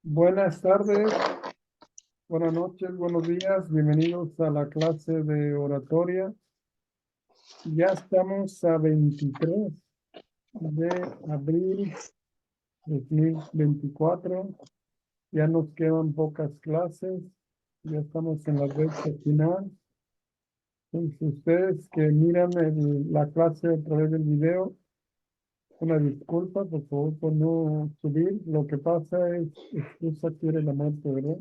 Buenas tardes, buenas noches, buenos días, bienvenidos a la clase de oratoria. Ya estamos a 23 de abril 2024. Ya nos quedan pocas clases, ya estamos en la recta final. Entonces, ustedes que miran la clase a través del video, una disculpa, por favor, por no subir. Lo que pasa es, excusa quiere la muerte, ¿verdad?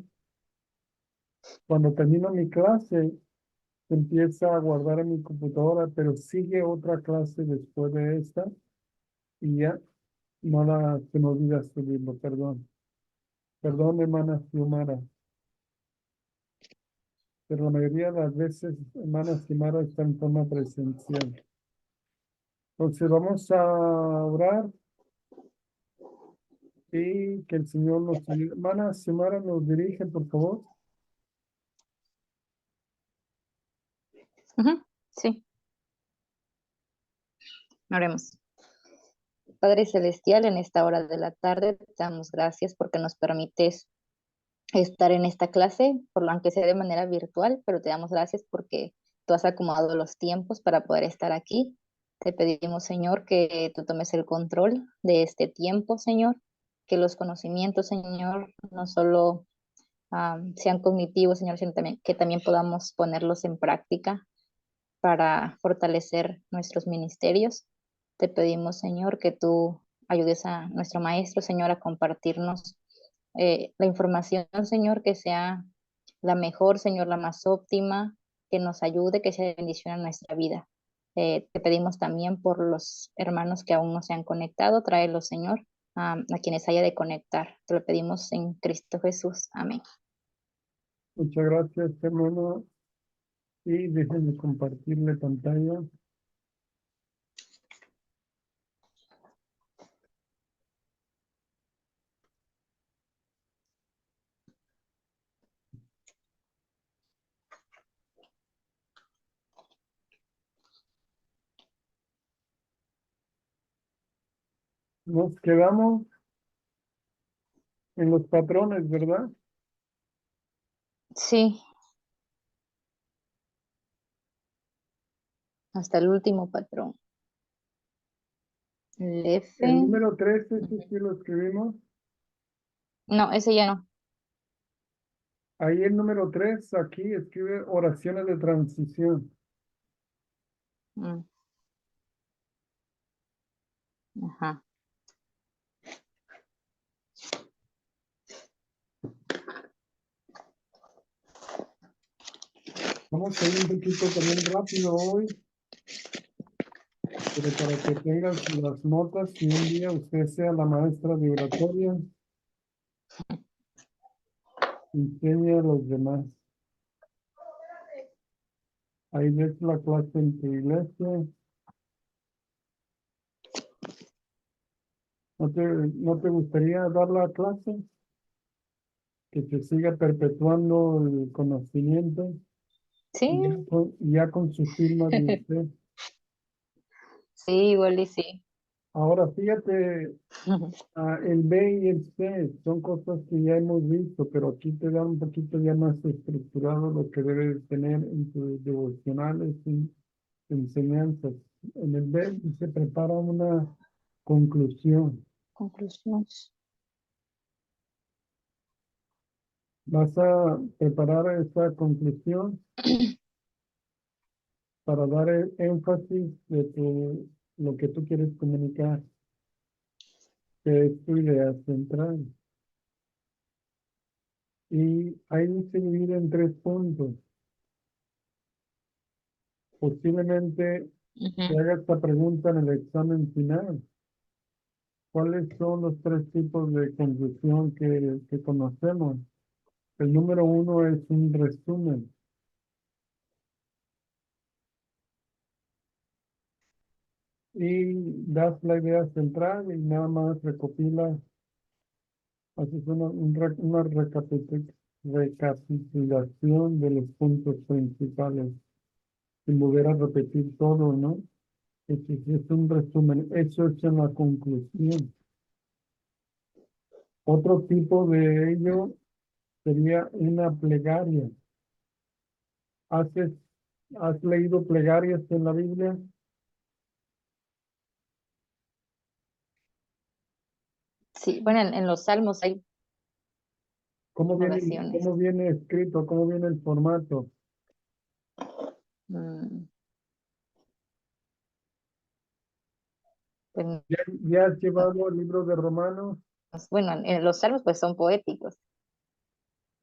Cuando termino mi clase, empieza a guardar en mi computadora, pero sigue otra clase después de esta y ya se me olvida subirlo, perdón. Perdón, hermana Xiomara, pero la mayoría de las veces, hermana Xiomara está en forma presencial. Entonces vamos a orar y que el Señor nos ayude. Hermana Xiomara, nos dirige, por favor. Sí, oremos. Padre Celestial, en esta hora de la tarde, te damos gracias porque nos permites estar en esta clase, por lo aunque sea de manera virtual, pero te damos gracias porque tú has acomodado los tiempos para poder estar aquí. Te pedimos, Señor, que tú tomes el control de este tiempo, Señor, que los conocimientos, Señor, no solo sean cognitivos, Señor, sino también, que también podamos ponerlos en práctica para fortalecer nuestros ministerios. Te pedimos, Señor, que tú ayudes a nuestro maestro, Señor, a compartirnos la información, Señor, que sea la mejor, Señor, la más óptima, que nos ayude, que sea de bendición a nuestra vida. Te pedimos también por los hermanos que aún no se han conectado, tráelos, Señor, a quienes haya de conectar. Te lo pedimos en Cristo Jesús. Amén. Muchas gracias, hermano. Y déjenme compartirle pantalla. Nos quedamos en los patrones, ¿verdad? Sí, hasta el último patrón. El F. El número 13, ese sí lo escribimos. No, ese ya no. Ahí el número 3, aquí escribe oraciones de transición. Mm, Ajá. Vamos a ir un poquito también rápido hoy, pero para que tengas las notas y un día usted sea la maestra de oratoria, enseñe a los demás. Ahí ves la clase en tu iglesia. ¿No te gustaría dar la clase? Que se siga perpetuando el conocimiento y Sí, ya con su firma de usted. sí, igual y sí. Ahora fíjate, el B y el C son cosas que ya hemos visto, pero aquí te da un poquito ya más estructurado lo que debes tener en tus devocionales y enseñanzas. En el B se prepara una conclusión. Conclusión. Vas a preparar esa conclusión para dar el énfasis de lo que tú quieres comunicar, que es tu idea central. Y ahí se divide en 3 puntos. Posiblemente te Ujú. haga esta pregunta en el examen final. ¿Cuáles son los 3 tipos de conclusión que conocemos? El número 1 es un resumen. Y das la idea central y nada más recopilas, haces una recapitulación de los puntos principales, sin volver a repetir todo, ¿no? Es un resumen. Eso es en la conclusión. Otro tipo de ello sería una plegaria. ¿Haces, has leído plegarias en la Biblia? Sí, bueno, en los salmos hay oraciones. ¿Cómo viene escrito? ¿Cómo viene el formato? Mm, pues, ¿Ya has llevado el libro de Romanos? bueno, en los salmos pues son poéticos.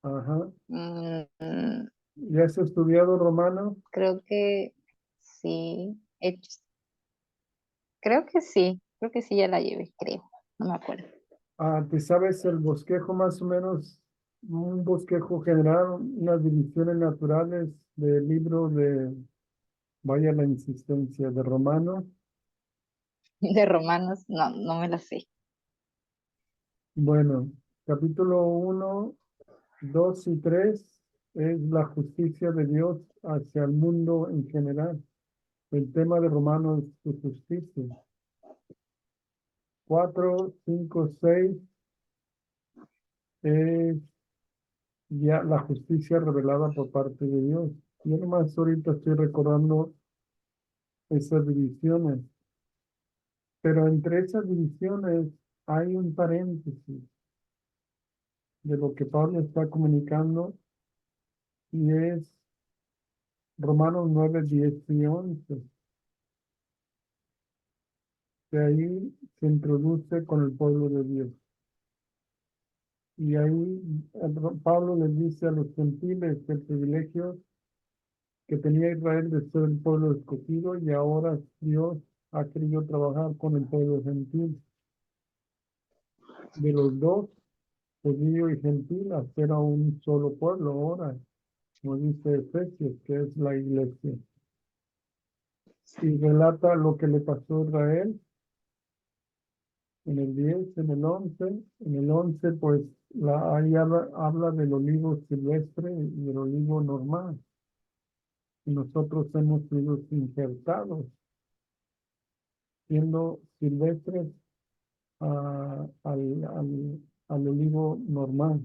Ajá. Mm, ¿Ya has estudiado Romanos? creo que sí, creo que sí ya la llevé, creo, no me acuerdo. Ah, ¿te sabes el bosquejo más o menos? Un bosquejo general, unas divisiones naturales del libro de, vaya la insistencia, de Romanos. De Romanos, no, no me la sé. Bueno, capítulo 1, 2 y 3 es la justicia de Dios hacia el mundo en general. El tema de Romanos es su justicia. 4, 5, 6 es ya la justicia revelada por parte de Dios. Yo nomás ahorita estoy recordando esas divisiones, pero entre esas divisiones hay un paréntesis de lo que Pablo está comunicando y es Romanos 9, 10 y 11. De ahí se introduce con el pueblo de Dios. Y ahí Pablo les dice a los gentiles el privilegio que tenía Israel de ser el pueblo escogido y ahora Dios ha querido trabajar con el pueblo gentil. De los dos, judío y gentil, hacer a un solo pueblo ahora, como dice Efesios, que es la iglesia. Y relata lo que le pasó a Israel en el 10, en el 11. En el 11, pues, ahí habla del olivo silvestre y del olivo normal. Y nosotros hemos sido injertados, siendo silvestres al olivo normal.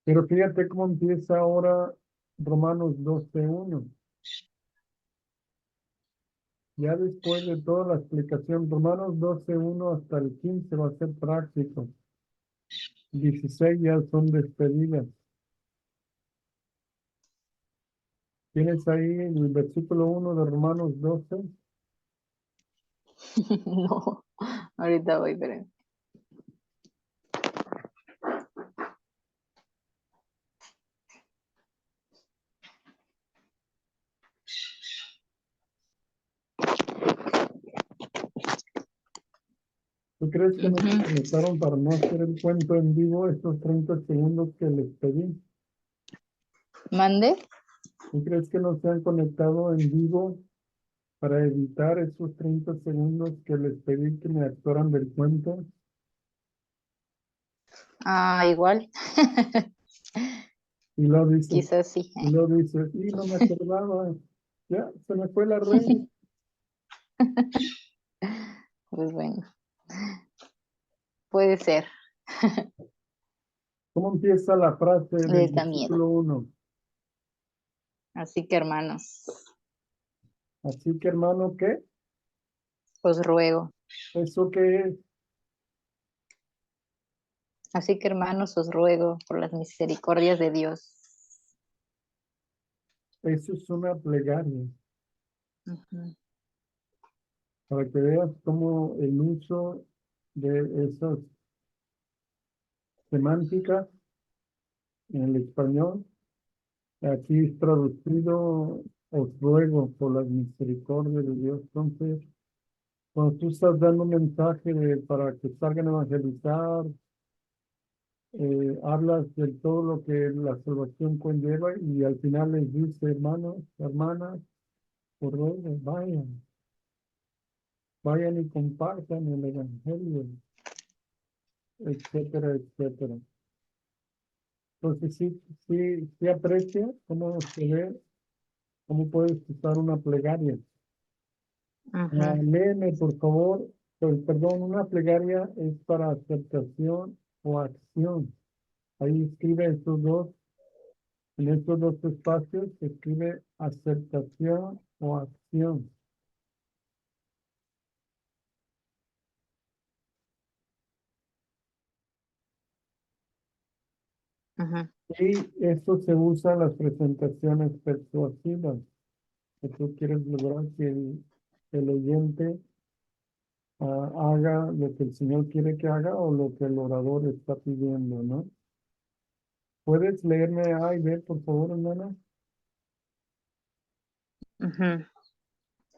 Pero fíjate cómo empieza ahora Romanos 12:1. Ya después de toda la explicación, Romanos 12:1 hasta el 15 va a ser práctico. 16 ya son despedidas. ¿Tienes ahí el versículo 1 de Romanos 12? No, ahorita voy, pero ¿Tú crees que no se ujú. conectaron para no hacer el cuento en vivo estos 30 segundos que les pedí? Mande. ¿Tú crees que no se han conectado en vivo para evitar esos 30 segundos que les pedí que me actuaran del cuento? Ah, igual. Y lo dices, Quizás sí. y lo dices, y no me acordaba, ya, se me fue la red. Pues bueno, puede ser. ¿Cómo empieza la frase del Les da miedo. versículo 1? Así que hermanos, Así que hermano, ¿qué? os ruego. ¿Eso qué es? Así que hermanos, os ruego por las misericordias de Dios. Eso es una plegaria, Ujú. para que veas cómo el uso de esas semánticas en el español, aquí es traducido, os ruego por las misericordias de Dios. Entonces, cuando tú estás dando un mensaje para que salgan a evangelizar, hablas de todo lo que la salvación conlleva y al final les dice, hermanos, hermanas, por ruego, vayan y compartan el evangelio, etcétera, etcétera. Entonces sí aprecia cómo se ve, cómo puedes usar una plegaria. Ujú. Léeme, por favor, Pues, perdón, una plegaria es para aceptación o acción. Ahí escribe estos dos, en estos dos espacios se escribe aceptación o acción. Ujú, Y esto se usa en las presentaciones persuasivas, que tú quieres lograr que el oyente haga lo que el Señor quiere que haga o lo que el orador está pidiendo, ¿no? ¿Puedes leerme A y B, por favor, hermana? ujú.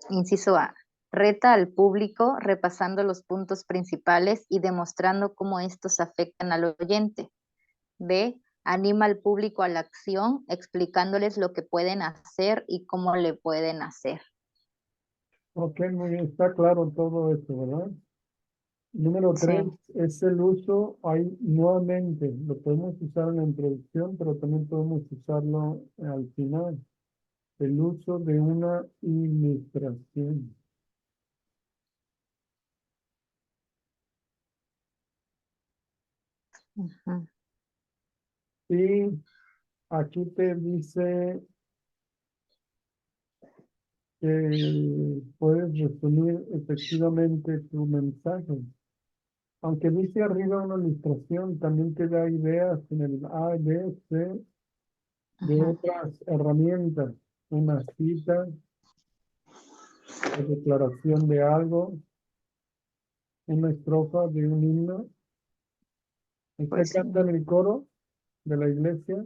Inciso A. Reta al público repasando los puntos principales y demostrando cómo estos afectan al oyente. B. Anima al público a la acción explicándoles lo que pueden hacer y cómo le pueden hacer. Ok, muy bien, está claro todo esto, ¿verdad? Número Sí. 3 es el uso, ahí nuevamente, lo podemos usar en la introducción, pero también podemos usarlo al final. El uso de una ilustración. Ujú. Y aquí te dice que puedes resumir efectivamente tu mensaje. Aunque dice arriba una ilustración, también te da ideas en el A, B, C de Ujú. otras herramientas. Una cita, la declaración de algo, una estrofa de un himno. ¿Usted Pues sí. canta en el coro de la iglesia?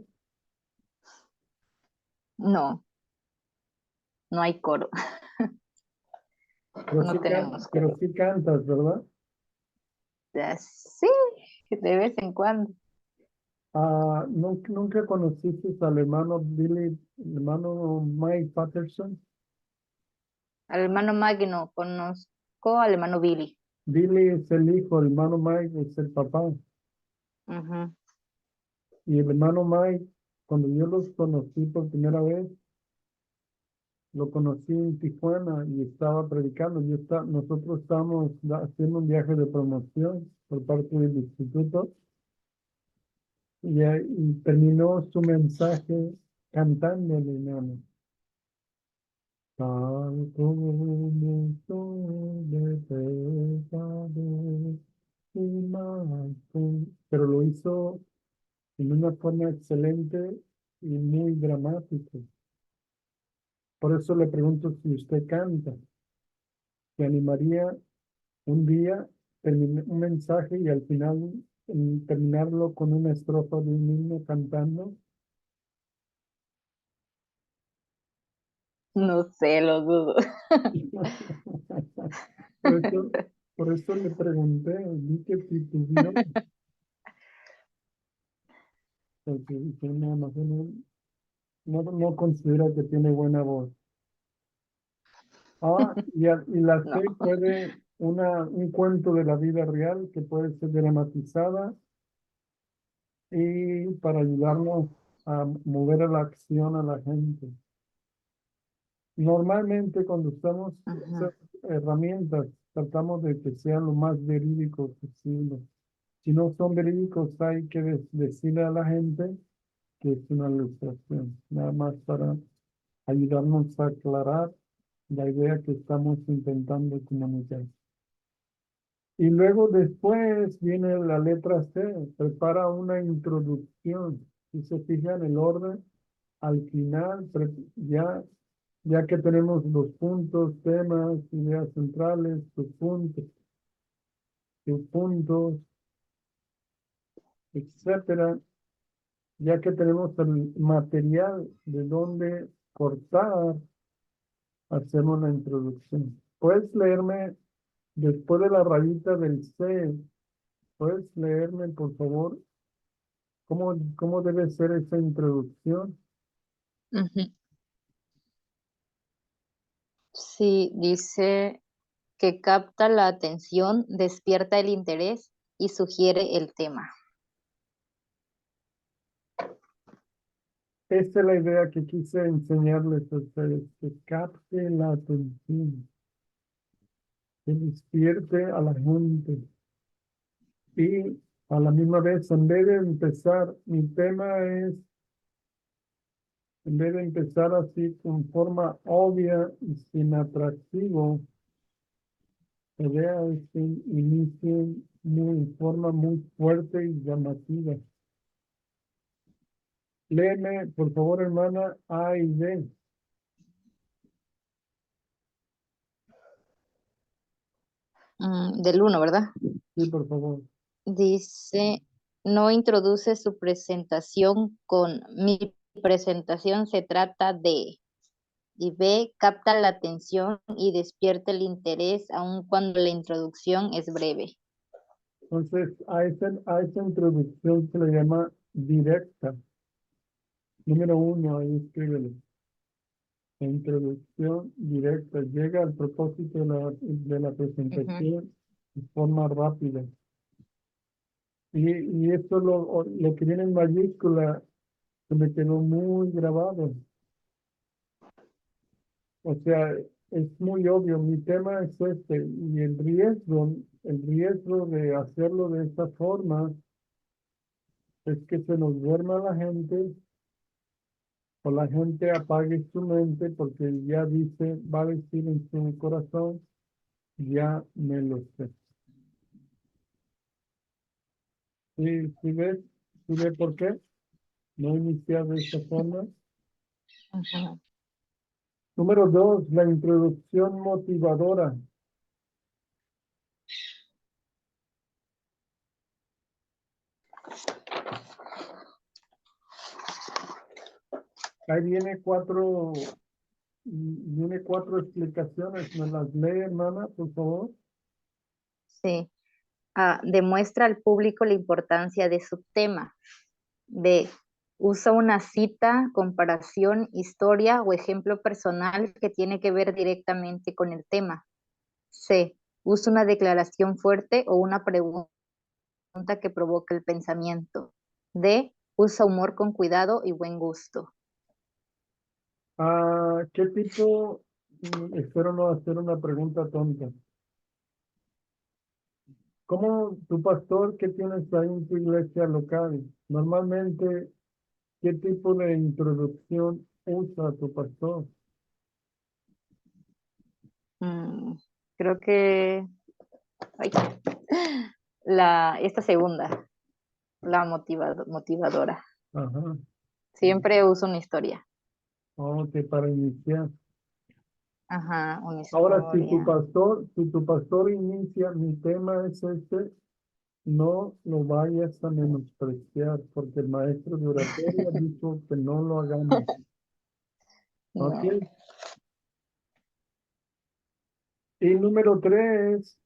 No, no hay coro. No tenemos Pero coro. sí cantas, ¿verdad? Sí, de vez en cuando. ¿Nunca conociste al hermano Billy, el hermano Mike Patterson? Al hermano Magno conozco al hermano Billy. Billy es el hijo, el hermano Mike es el papá. Ujú. Y el hermano Mike, cuando yo los conocí por primera vez, lo conocí en Tijuana y estaba predicando. Nosotros estábamos haciendo un viaje de promoción por parte del instituto y terminó su mensaje cantando el hermano. Tal como soy de pecador y más pero lo hizo en una forma excelente y muy dramática. Por eso le pregunto si usted canta. ¿Se animaría un día un mensaje y al final terminarlo con una estrofa de un himno cantando? No sé, lo dudo. Por eso, por eso le pregunté, vi que titubeó, porque dije, no, no considera que tiene buena voz. Y la No. C puede, un cuento de la vida real que puede ser dramatizada y para ayudarnos a mover a la acción a la gente. Normalmente cuando usamos Ujú. esas herramientas, tratamos de que sean lo más verídicos posible. Si no son verídicos, hay que decirle a la gente que es una ilustración, nada más para ayudarnos a aclarar la idea que estamos intentando comunicar. Y luego después viene la letra C, prepara una introducción. Si se fijan el orden, al final, ya que tenemos los puntos, temas, ideas centrales, subpuntos, etcétera, ya que tenemos el material de donde cortar, hacemos la introducción. ¿Puedes leerme después de la rayita del C? ¿Puedes leerme, por favor, cómo debe ser esa introducción? Ujú. Sí, dice que capta la atención, despierta el interés y sugiere el tema. Esta es la idea que quise enseñarles a ustedes, que capte la atención. que despierte a la gente. Y a la misma vez, en vez de empezar, mi tema es, en vez de empezar así con forma obvia y sin atractivo, la idea es que inicien en forma muy fuerte y llamativa. Léeme, por favor, hermana, A y B. Del uno, ¿verdad? Sí, por favor. Dice, no introduce su presentación con mi presentación se trata de, y B, capta la atención y despierta el interés aun cuando la introducción es breve. Entonces, a esa introducción se le llama directa. Número uno, ahí escríbelo. La introducción directa. Llega al propósito de la Ujú, presentación de forma rápida. Y esto lo que viene en mayúscula se me quedó muy grabado. O sea, es muy obvio. Mi tema es este. Y el riesgo de hacerlo de esta forma es que se nos duerma la gente o la gente apague su mente porque ya dice, va a decir en su corazón, ya me lo sé. ¿Sí ves? ¿Sí ves por qué? No iniciar de esta forma. ujú. Número dos, la introducción motivadora. Ahí viene cuatro explicaciones. ¿Me las lee, hermana, por favor? Sí. Demuestra al público la importancia de su tema. B. Usa una cita, comparación, historia o ejemplo personal que tiene que ver directamente con el tema. C. Usa una declaración fuerte o una pregunta que provoque el pensamiento. D. Usa humor con cuidado y buen gusto. ¿Qué tipo? Espero no hacer una pregunta tonta. ¿Cómo tu pastor que tienes ahí en tu iglesia local? Normalmente, ¿qué tipo de introducción usa tu pastor? Mm, creo que ay, esta segunda, la motivadora. Ajá. Siempre uso una historia. Ok, para iniciar. Ajá, una Ahora, historia. si tu pastor inicia, mi tema es este, no lo vayas a menospreciar, porque el maestro de oratoria dijo que no lo hagamos. ¿Ok? No. Y número tres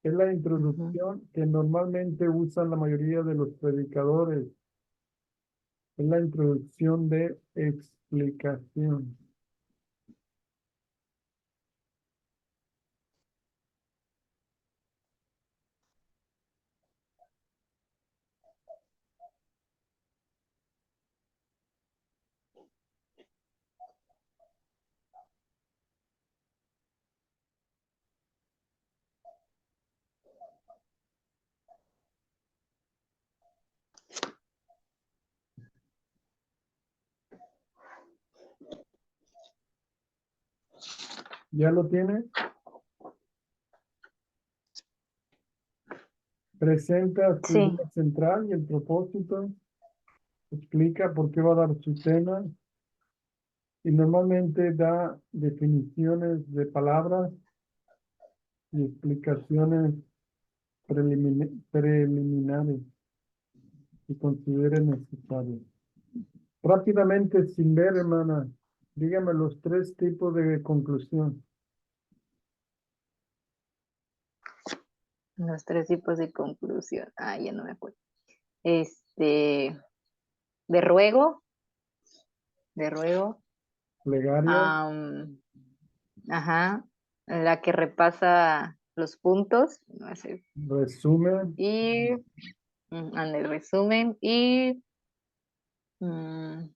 es la Ujú. introducción que normalmente usan la mayoría de los predicadores. Es la introducción de explicación. ¿Ya lo tiene? Presenta su Sí. idea central y el propósito. Explica por qué va a dar su tema. Y normalmente da definiciones de palabras y explicaciones preliminares que considere necesarias. Rápidamente, sin ver, hermana, dígame los tres tipos de conclusión. Los tres tipos de conclusión. Ya no me acuerdo. Este, de ruego, de ruego. Plegaria, am, ajá. La que repasa los puntos. No sé, resumen, y en el resumen. Y mm,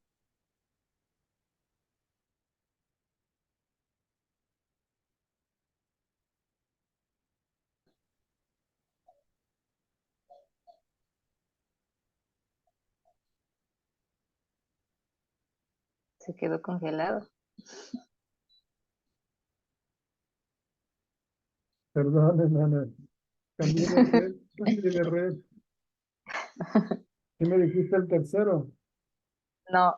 Se quedó congelado. Perdón, hermana. Cambié de red. ¿Qué me dijiste el tercero? No,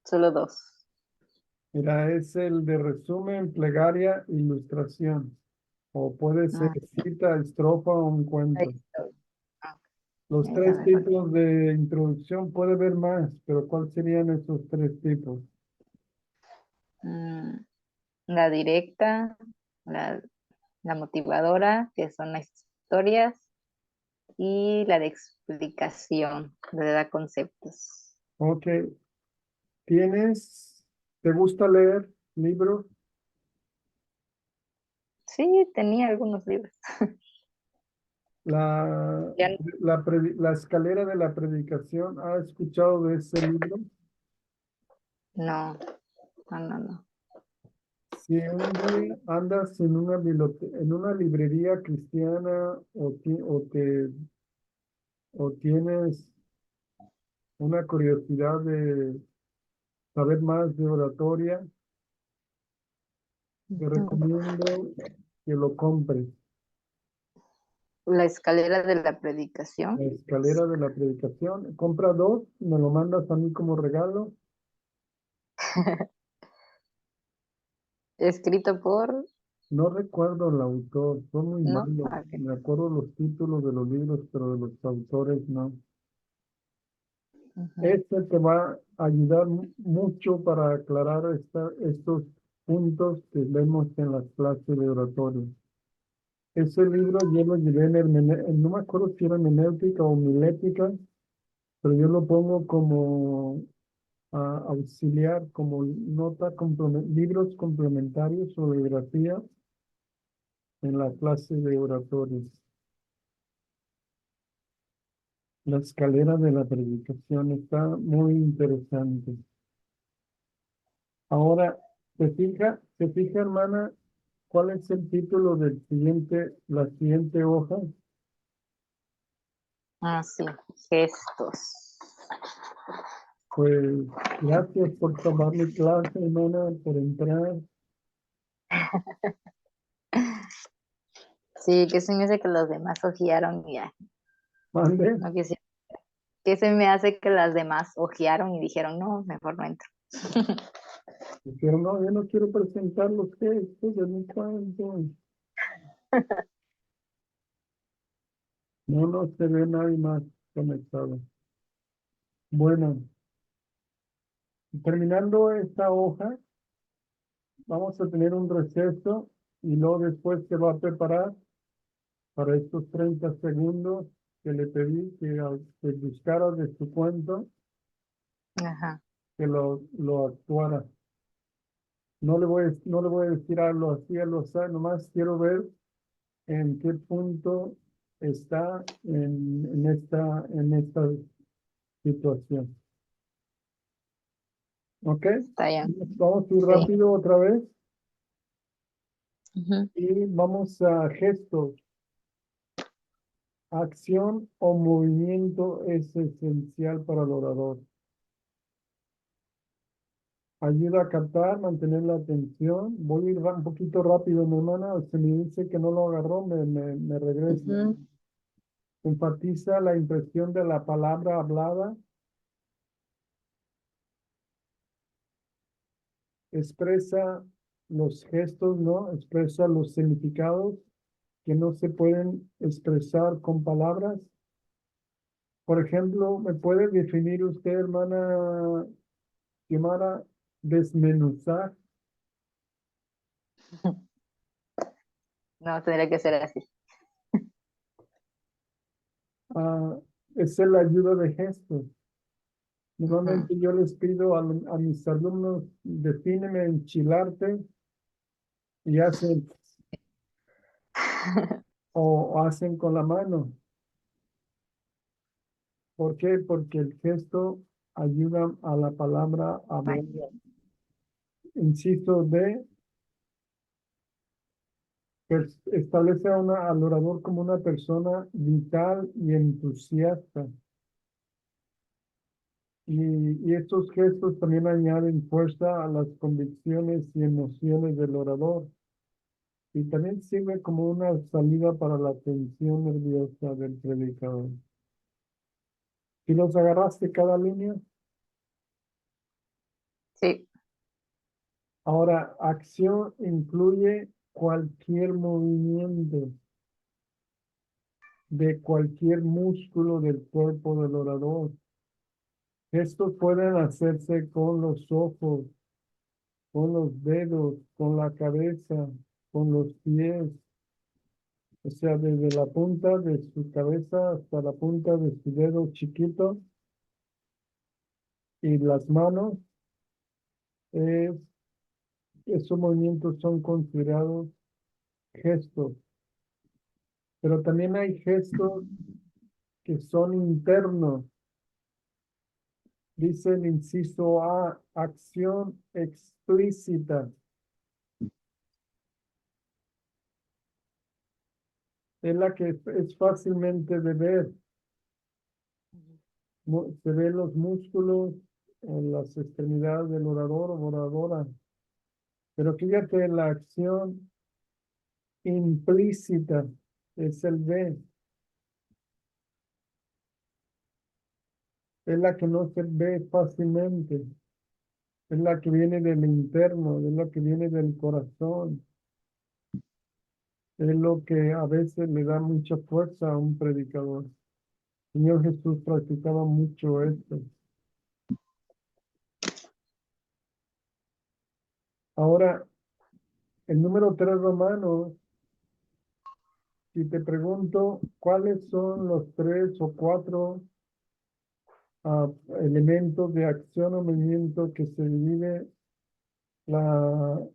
solo dos. Mira, es el de resumen, plegaria, ilustración. O puede ser Ah, cita, estrofa o un ahí cuento. estoy. Ah, Los esa tres me falta. tipos de introducción puede haber más, pero ¿cuáles serían esos tres tipos? Mm, la directa, la, la motivadora, que son las historias, y la de explicación, donde da conceptos. Ok, ¿te gusta leer libros? Sí, tenía algunos libros. La, Ya la escalera de la predicación, ¿has escuchado de ese libro? no, no. Si un día andas en una en una librería cristiana o tienes una curiosidad de saber más de oratoria, te Ujú. recomiendo que lo compres. La escalera de la predicación, La escalera de la predicación. Compra dos, me lo mandas a mí como regalo. escrito por, No recuerdo el autor, soy muy ¿no? malo. Ah, ok. Me acuerdo los títulos de los libros, pero de los autores no. Ujú. Este te va a ayudar mucho para aclarar estos puntos que vemos en las clases de oratorio. Ese libro yo lo llevé no me acuerdo si era hermenéutica o homilética, pero yo lo pongo como auxiliar, como libros complementarios o bibliografía en la clase de oratorio. La escalera de la predicación está muy interesante. Ahora, se fija, hermana, cuál es el título la siguiente hoja? Ah, sí, gestos. Pues gracias por tomar mi clase, hermana, por entrar. Sí, que se me hace que los demás ojearon y ya. Mande. No quisiera. Que se me hace que las demás ojearon y dijeron, no, mejor no entro. Dijeron, no, yo no quiero presentar los textos de mi cuento. No, no se ve nadie más conectado. Bueno, terminando esta hoja, vamos a tener un receso y luego después se va a preparar para estos 30 segundos que le pedí que buscara de su cuento, Ajá, que lo actuara. No le voy a decir lo hacía, nomás quiero ver en qué punto está en esta situación. ¿Ok? está bien. Vamos a ir Sí. rápido otra vez Ujú. y vamos a gestos. Acción o movimiento es esencial para el orador. Ayuda a captar, mantener la atención. Voy a ir un poquito rápido, mi hermana. Se me dice que no lo agarró, me regreso. Ujú. Enfatiza la impresión de la palabra hablada. Expresa los gestos, ¿no? Expresa los significados que no se pueden expresar con palabras. Por ejemplo, ¿me puede definir usted, hermana Xiomara, desmenuzar? No, tendría que ser así. Ah, es la ayuda de gestos. Ujú. Normalmente yo les pido a mis alumnos, defíneme enchilarte y hacen o hacen con la mano. ¿Por qué? Porque el gesto ayuda a la palabra a hablar. Inciso D, establece al orador como una persona vital y entusiasta. Y estos gestos también añaden fuerza a las convicciones y emociones del orador. Y también sirve como una salida para la tensión nerviosa del predicador. Si los agarraste cada línea, Sí. ahora acción incluye cualquier movimiento de cualquier músculo del cuerpo del orador. Estos pueden hacerse con los ojos, con los dedos, con la cabeza, con los pies, o sea, desde la punta de su cabeza hasta la punta de su dedo chiquito y las manos. Es, esos movimientos son considerados gestos, pero también hay gestos que son internos. Dice el inciso A, acción explícita. Es la que es fácilmente de ver. Se ven los músculos en las extremidades del orador o oradora. Pero fíjate, la acción implícita es el B. Es la que no se ve fácilmente. Es la que viene del interno, es la que viene del corazón. Es lo que a veces le da mucha fuerza a un predicador. El Señor Jesús practicaba mucho esto. Ahora, el número 3 romano, si te pregunto cuáles son los 3 o 4 ah, elementos de acción o movimiento que se divide la,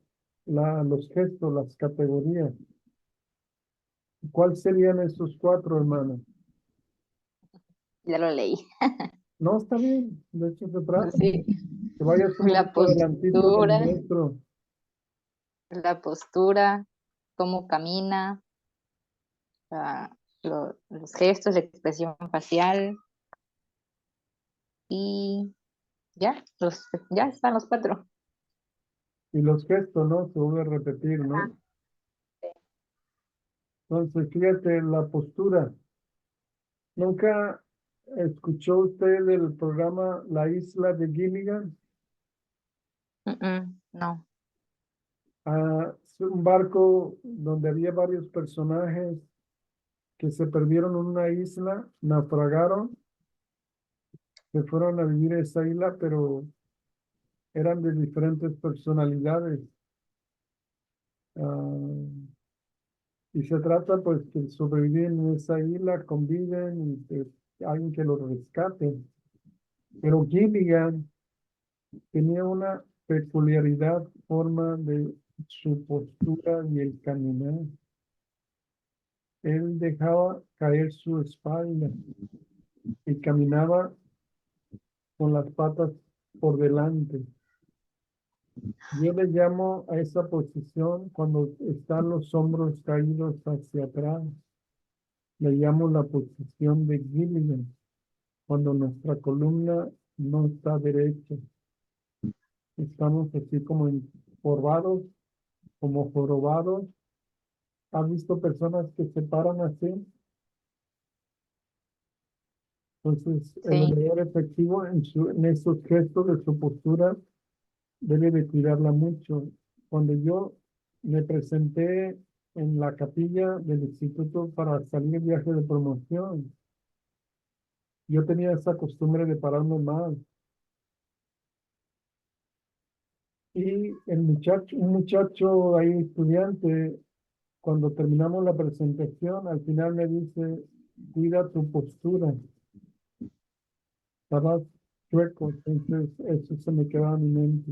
los gestos, las categorías. ¿Cuáles serían esos 4, hermanos? Ya lo leí. No, está bien, de eso se trata. Sí. Que vayas un La poquito adelantito del postura, nuestro. cómo camina, los gestos, la expresión facial y ya están los 4. Y los gestos, ¿no? Se vuelve a repetir, ¿no? Ajá. Entonces, fíjate, la postura. ¿Nunca escuchó usted del programa La Isla de Gilligan? No. Es un barco donde había varios personajes que se perdieron en una isla, naufragaron, se fueron a vivir a esa isla, pero eran de diferentes personalidades. Ah, y se trata pues que sobreviven en esa isla, conviven y que alguien que los rescate. Pero Gilligan tenía una peculiaridad, forma de su postura y el caminar. Él dejaba caer su espalda y caminaba con las patas por delante. Yo le llamo a esa posición cuando están los hombros caídos hacia atrás. Le llamo la posición de Gilligan, cuando nuestra columna no está derecha. Estamos así como encorvados, como jorobados. ¿Has visto personas que se paran así? Entonces, el Sí. orador efectivo en esos gestos de su postura debe de cuidarla mucho. Cuando yo me presenté en la capilla del instituto para salir de viaje de promoción, yo tenía esa costumbre de pararme mal. Y un muchacho ahí estudiante, cuando terminamos la presentación, al final me dice, cuida tu postura, estabas chueco, entonces eso se me queda en mi mente,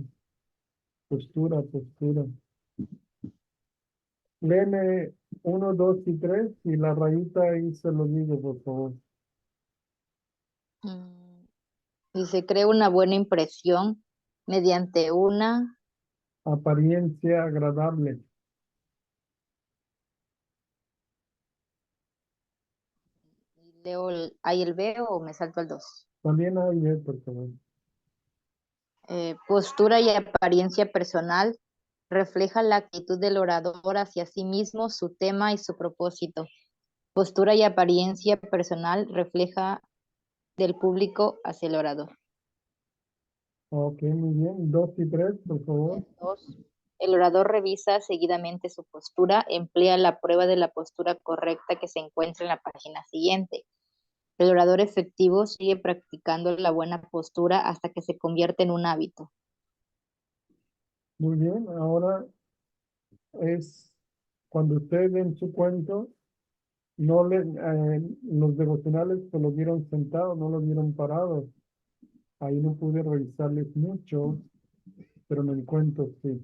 postura, postura. Léeme 1, 2 y 3 y la rayita ahí se lo digo, por favor. Mm, Y se crea una buena impresión mediante una, Apariencia agradable. ahí el B o me salto al 2. También hay, por favor. Postura y apariencia personal refleja la actitud del orador hacia sí mismo, su tema y su propósito. Postura y apariencia personal refleja del público hacia el orador. Ok, muy bien. 2 y 3, por favor. 2. El orador revisa seguidamente su postura, emplea la prueba de la postura correcta que se encuentra en la página siguiente. El orador efectivo sigue practicando la buena postura hasta que se convierte en un hábito. Muy bien. Ahora es cuando ustedes ven su cuento, no los devocionales se lo vieron sentado, no lo vieron parado. Ahí no pude revisarles mucho, pero en el cuento sí.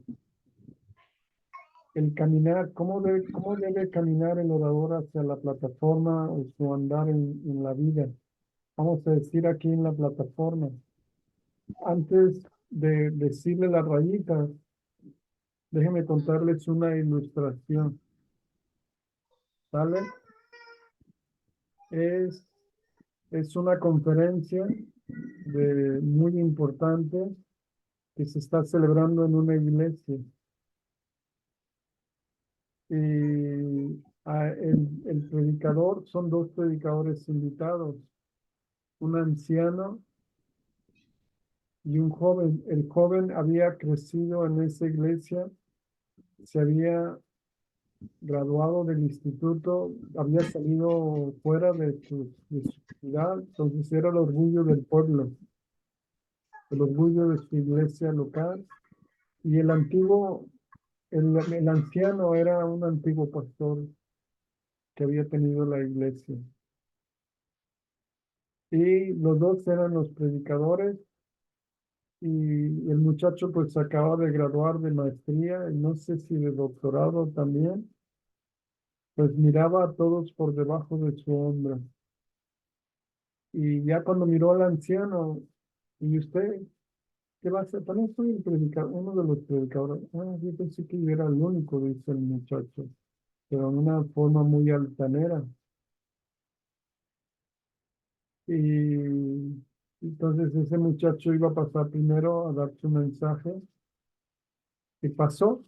El caminar, cómo debe caminar el orador hacia la plataforma o su andar en la vida? Vamos a decir aquí en la plataforma. Antes de decirle las rayitas, déjenme contarles una ilustración. ¿Vale? Es, es una conferencia muy importante que se está celebrando en una iglesia. Y el predicador, son 2 predicadores invitados, un anciano y un joven. El joven había crecido en esa iglesia, se había graduado del instituto, había salido fuera de su ciudad, entonces era el orgullo del pueblo, el orgullo de su iglesia local. Y el anciano era un antiguo pastor que había tenido la iglesia. Y los dos eran los predicadores y el muchacho pues se acaba de graduar de maestría y no sé si de doctorado también, pues miraba a todos por debajo de su hombro. Y ya cuando miró al anciano, ¿y usted qué va a hacer? También soy el predicador, uno de los predicadores. Ah, yo pensé que yo era el único, dice el muchacho, pero en una forma muy altanera. Y entonces ese muchacho iba a pasar primero a dar su mensaje y pasó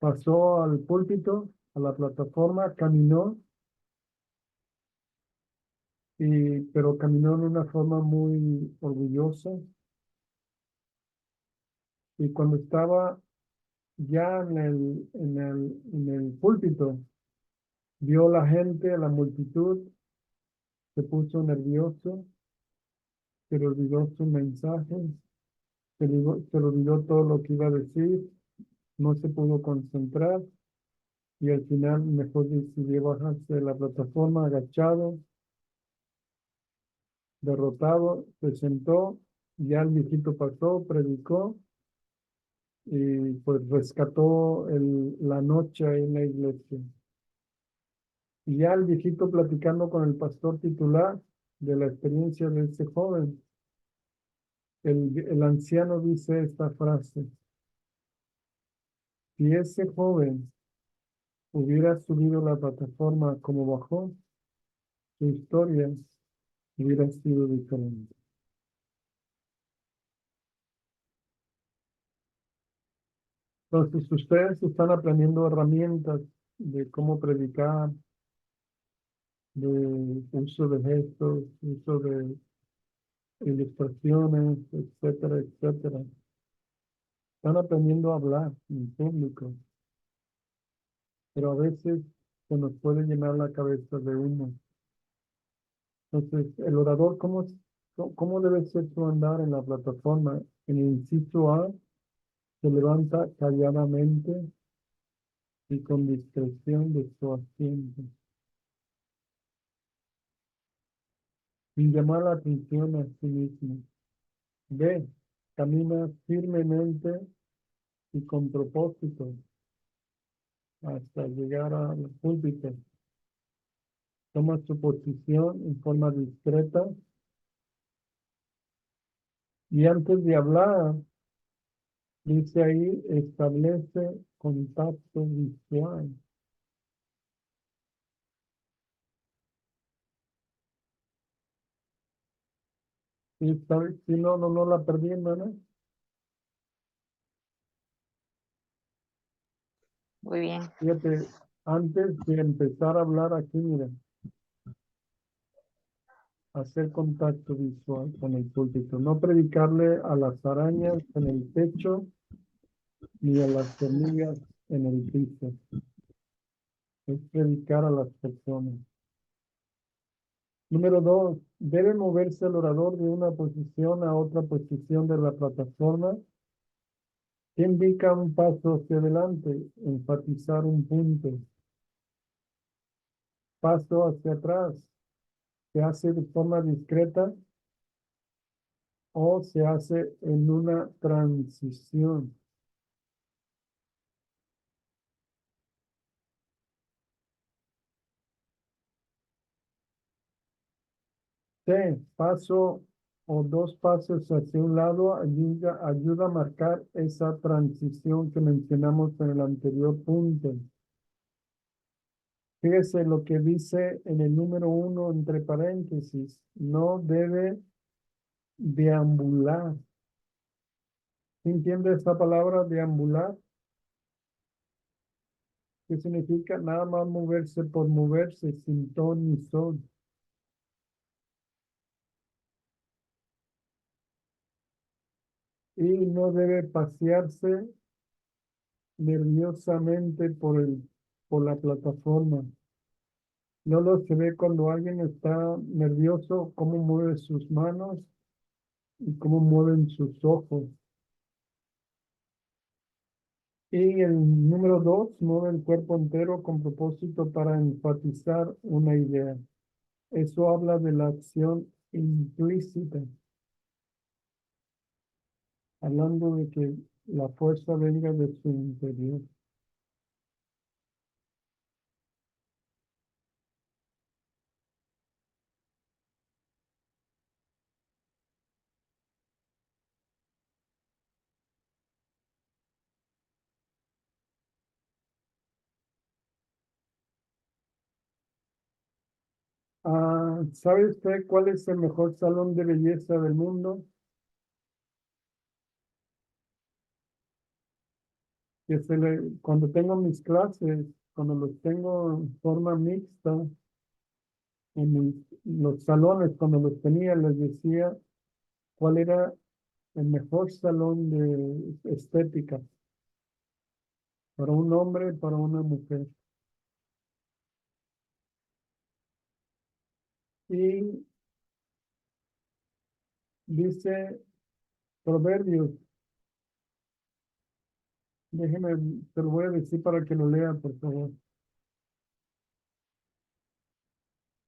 al púlpito, a la plataforma, caminó, pero caminó en una forma muy orgullosa. Y cuando estaba ya en el púlpito, vio la gente, a la multitud, se puso nervioso, se le olvidó su mensaje, se le olvidó todo lo que iba a decir, no se pudo concentrar y al final mejor decidió bajarse de la plataforma agachado, derrotado, se sentó, ya el viejito pasó, predicó y pues rescató la noche ahí en la iglesia. Y ya el viejito platicando con el pastor titular de la experiencia de ese joven, el anciano dice esta frase: si ese joven hubiera subido la plataforma como bajó, su historia hubiera sido diferente. Entonces, ustedes están aprendiendo herramientas de cómo predicar, de uso de gestos, uso de ilustraciones, etcétera, etcétera. Están aprendiendo a hablar en público, pero a veces se nos puede llenar la cabeza de humo. Entonces, el orador, ¿cómo debe ser su andar en la plataforma? En el inciso A, se levanta calladamente y con discreción de su asiento, sin llamar la atención a sí mismo. B, camina firmemente y con propósito hasta llegar al púlpito. Toma su posición en forma discreta y antes de hablar, dice ahí, establece contacto visual. Y si no, no la perdí, ¿no? Muy bien. Fíjate, antes de empezar a hablar aquí, miren, hacer contacto visual con el púlpito, no predicarle a las arañas en el techo ni a las hormigas en el piso, es predicar a las personas. Número 2, debe moverse el orador de una posición a otra posición de la plataforma que indica un paso hacia adelante, enfatizar un punto, paso hacia atrás, se hace de forma discreta o se hace en una transición. C, paso o dos pasos hacia un lado ayuda a marcar esa transición que mencionamos en el anterior punto. Fíjese lo que dice en el número 1 entre paréntesis. No debe deambular. ¿Sí entiende esta palabra deambular? ¿Qué significa? Nada más moverse por moverse, sin ton ni son. Y no debe pasearse nerviosamente por la plataforma. No lo se ve cuando alguien está nervioso, cómo mueve sus manos y cómo mueven sus ojos. Y el número 2, mueve el cuerpo entero con propósito para enfatizar una idea. Eso habla de la acción implícita, hablando de que la fuerza venga de su interior. ¿Sabe usted cuál es el mejor salón de belleza del mundo? Cuando tengo mis clases, cuando los tengo en forma mixta, los salones, cuando los tenía, les decía cuál era el mejor salón de estética para un hombre, para una mujer. Y dice Proverbios, déjeme, te lo voy a decir para que lo lea, por favor,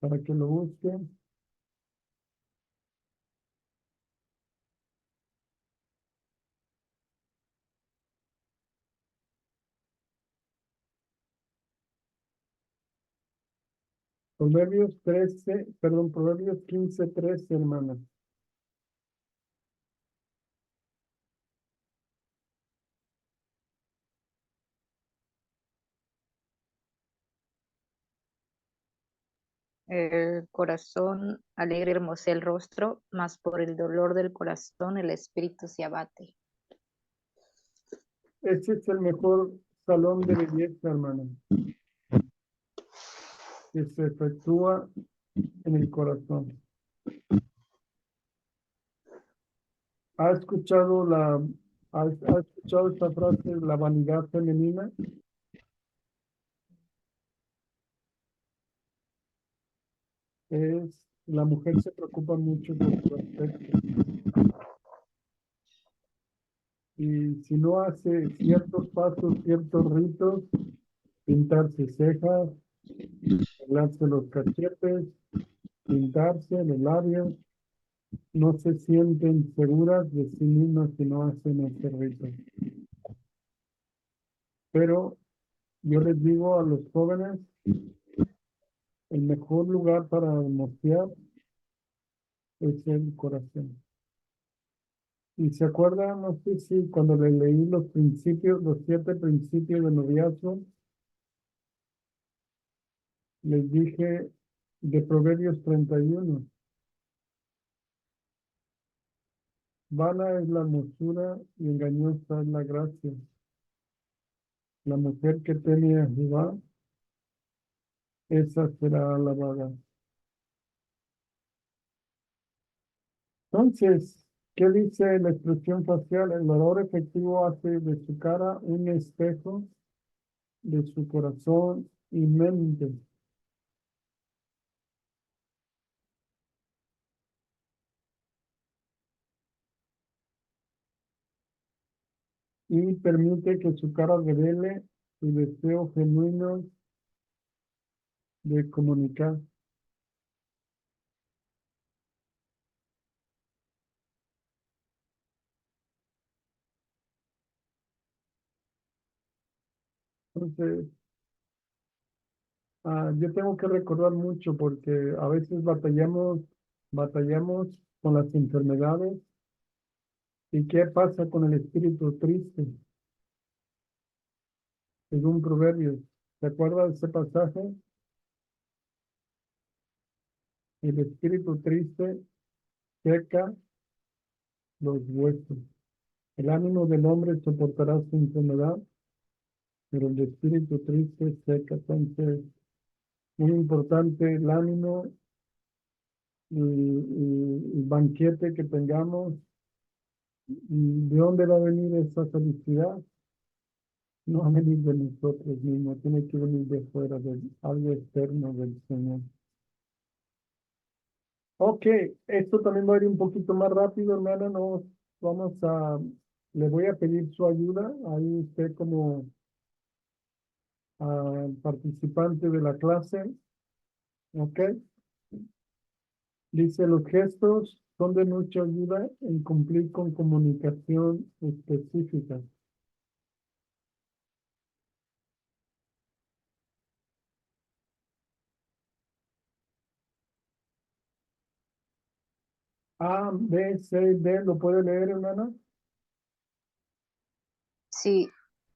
para que lo busque. Proverbios 13, perdón, Proverbios 15:13, hermana. El corazón alegre hermosea el rostro, mas por el dolor del corazón el espíritu se abate. Ese es el mejor salón de belleza, hermana, que se efectúa en el corazón. ¿Ha escuchado ha escuchado esta frase, la vanidad femenina? La mujer se preocupa mucho por su aspecto. Y si no hace ciertos pasos, ciertos ritos, pintarse cejas, arreglarse los cachetes, pintarse los labios, no se sienten seguras de sí mismas si no hacen este rito. Pero yo les digo a los jóvenes, el mejor lugar para mostrar es el corazón. Y se acuerdan, no sé si cuando le leí los principios, los 7 principios de noviazgo, les dije de Proverbios 31, Vana es la hermosura y engañosa es la gracia. La mujer que teme a Jehová, esa será alabada. Entonces, ¿qué dice la expresión facial? El orador efectivo hace de su cara un espejo de su corazón y mente. Y permite que su cara revele su deseo genuino de comunicar. Entonces, yo tengo que recordar mucho porque a veces batallamos con las enfermedades. ¿Y qué pasa con el espíritu triste? Según Proverbios. ¿Se acuerda de ese pasaje? El espíritu triste seca los huesos. El ánimo del hombre soportará su enfermedad, pero el espíritu triste seca. Entonces, muy importante el ánimo y el banquete que tengamos. ¿Y de dónde va a venir esa felicidad? No va a venir de nosotros mismos, tiene que venir de fuera, de algo externo del Señor. Ok, esto también va a ir un poquito más rápido, hermana. Nos vamos a, le voy a pedir su ayuda. Ahí usted como participante de la clase. Ok. Dice, los gestos son de mucha ayuda en cumplir con comunicación específica. A, B, C, D, ¿lo puede leer, hermana? Si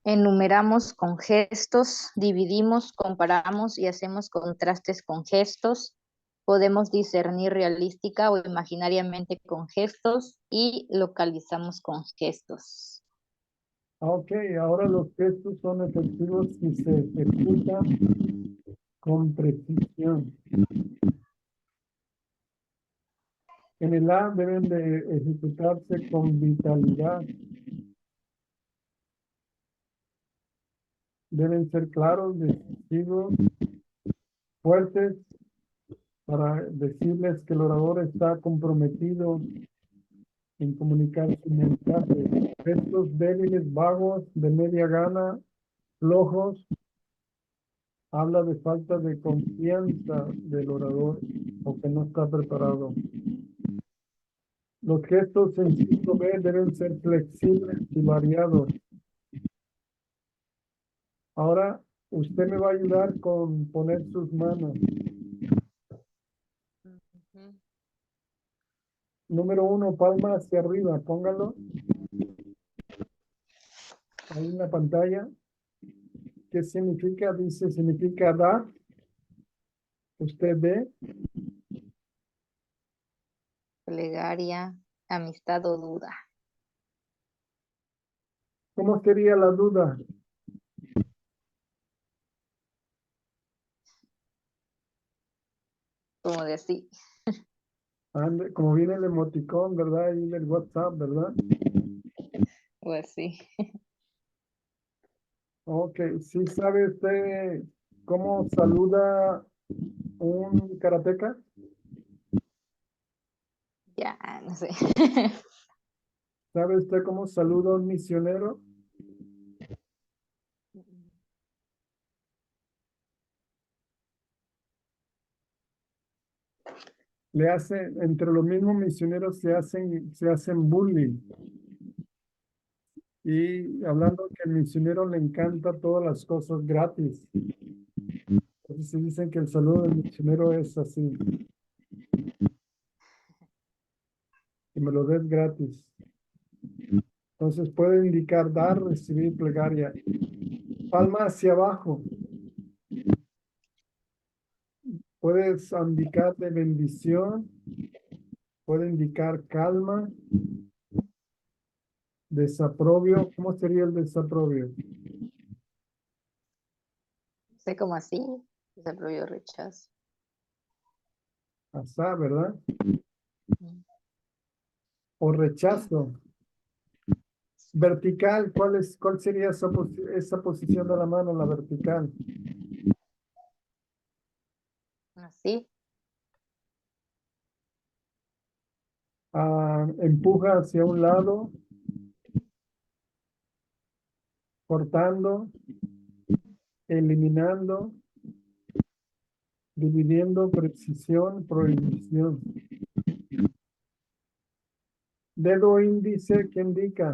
enumeramos con gestos, dividimos, comparamos y hacemos contrastes con gestos, podemos discernir realística o imaginariamente con gestos y localizamos con gestos. Ok, ahora los gestos son efectivos si se ejecutan con precisión. En el A deben de ejecutarse con vitalidad. Deben ser claros, decisivos, fuertes, para decirles que el orador está comprometido en comunicar su mensaje. Gestos débiles, vagos, de media gana, flojos, habla de falta de confianza del orador o que no está preparado. Los gestos en ciclo B deben ser flexibles y variados. Ahora usted me va a ayudar con poner sus manos. Número 1, palma hacia arriba, póngalo ahí en la pantalla. ¿Qué significa? Dice, significa dar. Usted ve. Plegaria, amistad o duda. ¿Cómo sería la duda? Como decir, Como viene el emoticón, ¿verdad? Ahí del WhatsApp, ¿verdad? o así. Ok, ¿sí sabe usted cómo saluda un karateca? Ya, no sé. ¿Sabe usted cómo saluda un misionero? Le hacen, entre los mismos misioneros se hacen bullying. Y hablando que al misionero le encanta todas las cosas gratis. Entonces se dicen que el saludo del misionero es así, que me lo des gratis. Entonces puede indicar dar, recibir, plegaria. Palma hacia abajo. Puedes indicar de bendición, puede indicar calma, Desaprobio, ¿cómo sería el desaprobio? Sé como así, desarrollo rechazo. Asá, ¿verdad? Mm. O rechazo. Vertical, ¿cuál sería esa posición de la mano, la vertical? Así, Ah, empuja hacia un lado, cortando, eliminando, dividiendo, precisión, prohibición. Dedo índice, ¿qué indica?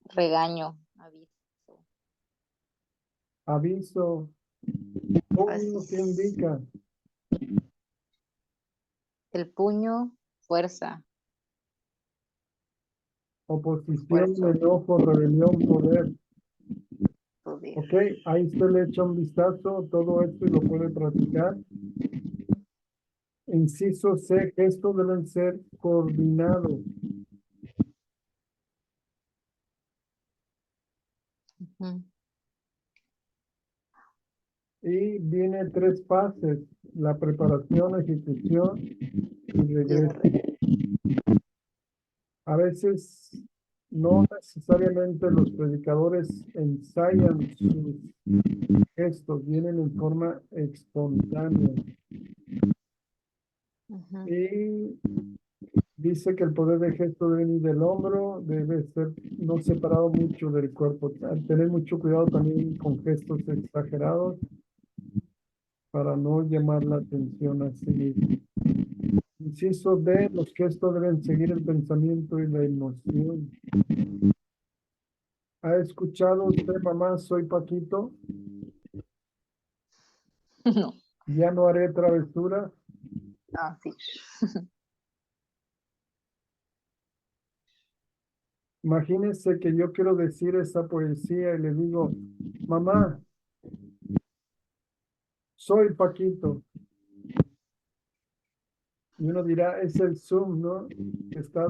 regaño, aviso. Aviso. Así Puño, ¿qué es. indica? El puño, fuerza, Oposición, esfuerzo, enojo, rebelión, poder. poder. Ok, ahí usted le echa un vistazo, todo esto y lo puede practicar. Inciso C, gestos deben ser coordinados. Ujú. Y viene tres fases, la preparación, ejecución y Y el regreso. A veces no necesariamente los predicadores ensayan sus gestos, vienen en forma espontánea. Ujú. Y dice que el poder de gesto debe venir del hombro, debe ser no separado mucho del cuerpo. Tener mucho cuidado también con gestos exagerados para no llamar la atención a sí mismo. Inciso D, los gestos deben seguir el pensamiento y la emoción. ¿Ha escuchado usted, mamá, soy Paquito? No, Ya no haré travesura. ah, sí. Imagínese que yo quiero decir esa poesía y le digo, mamá, soy Paquito. Y uno dirá, es el Zoom, ¿no? Que está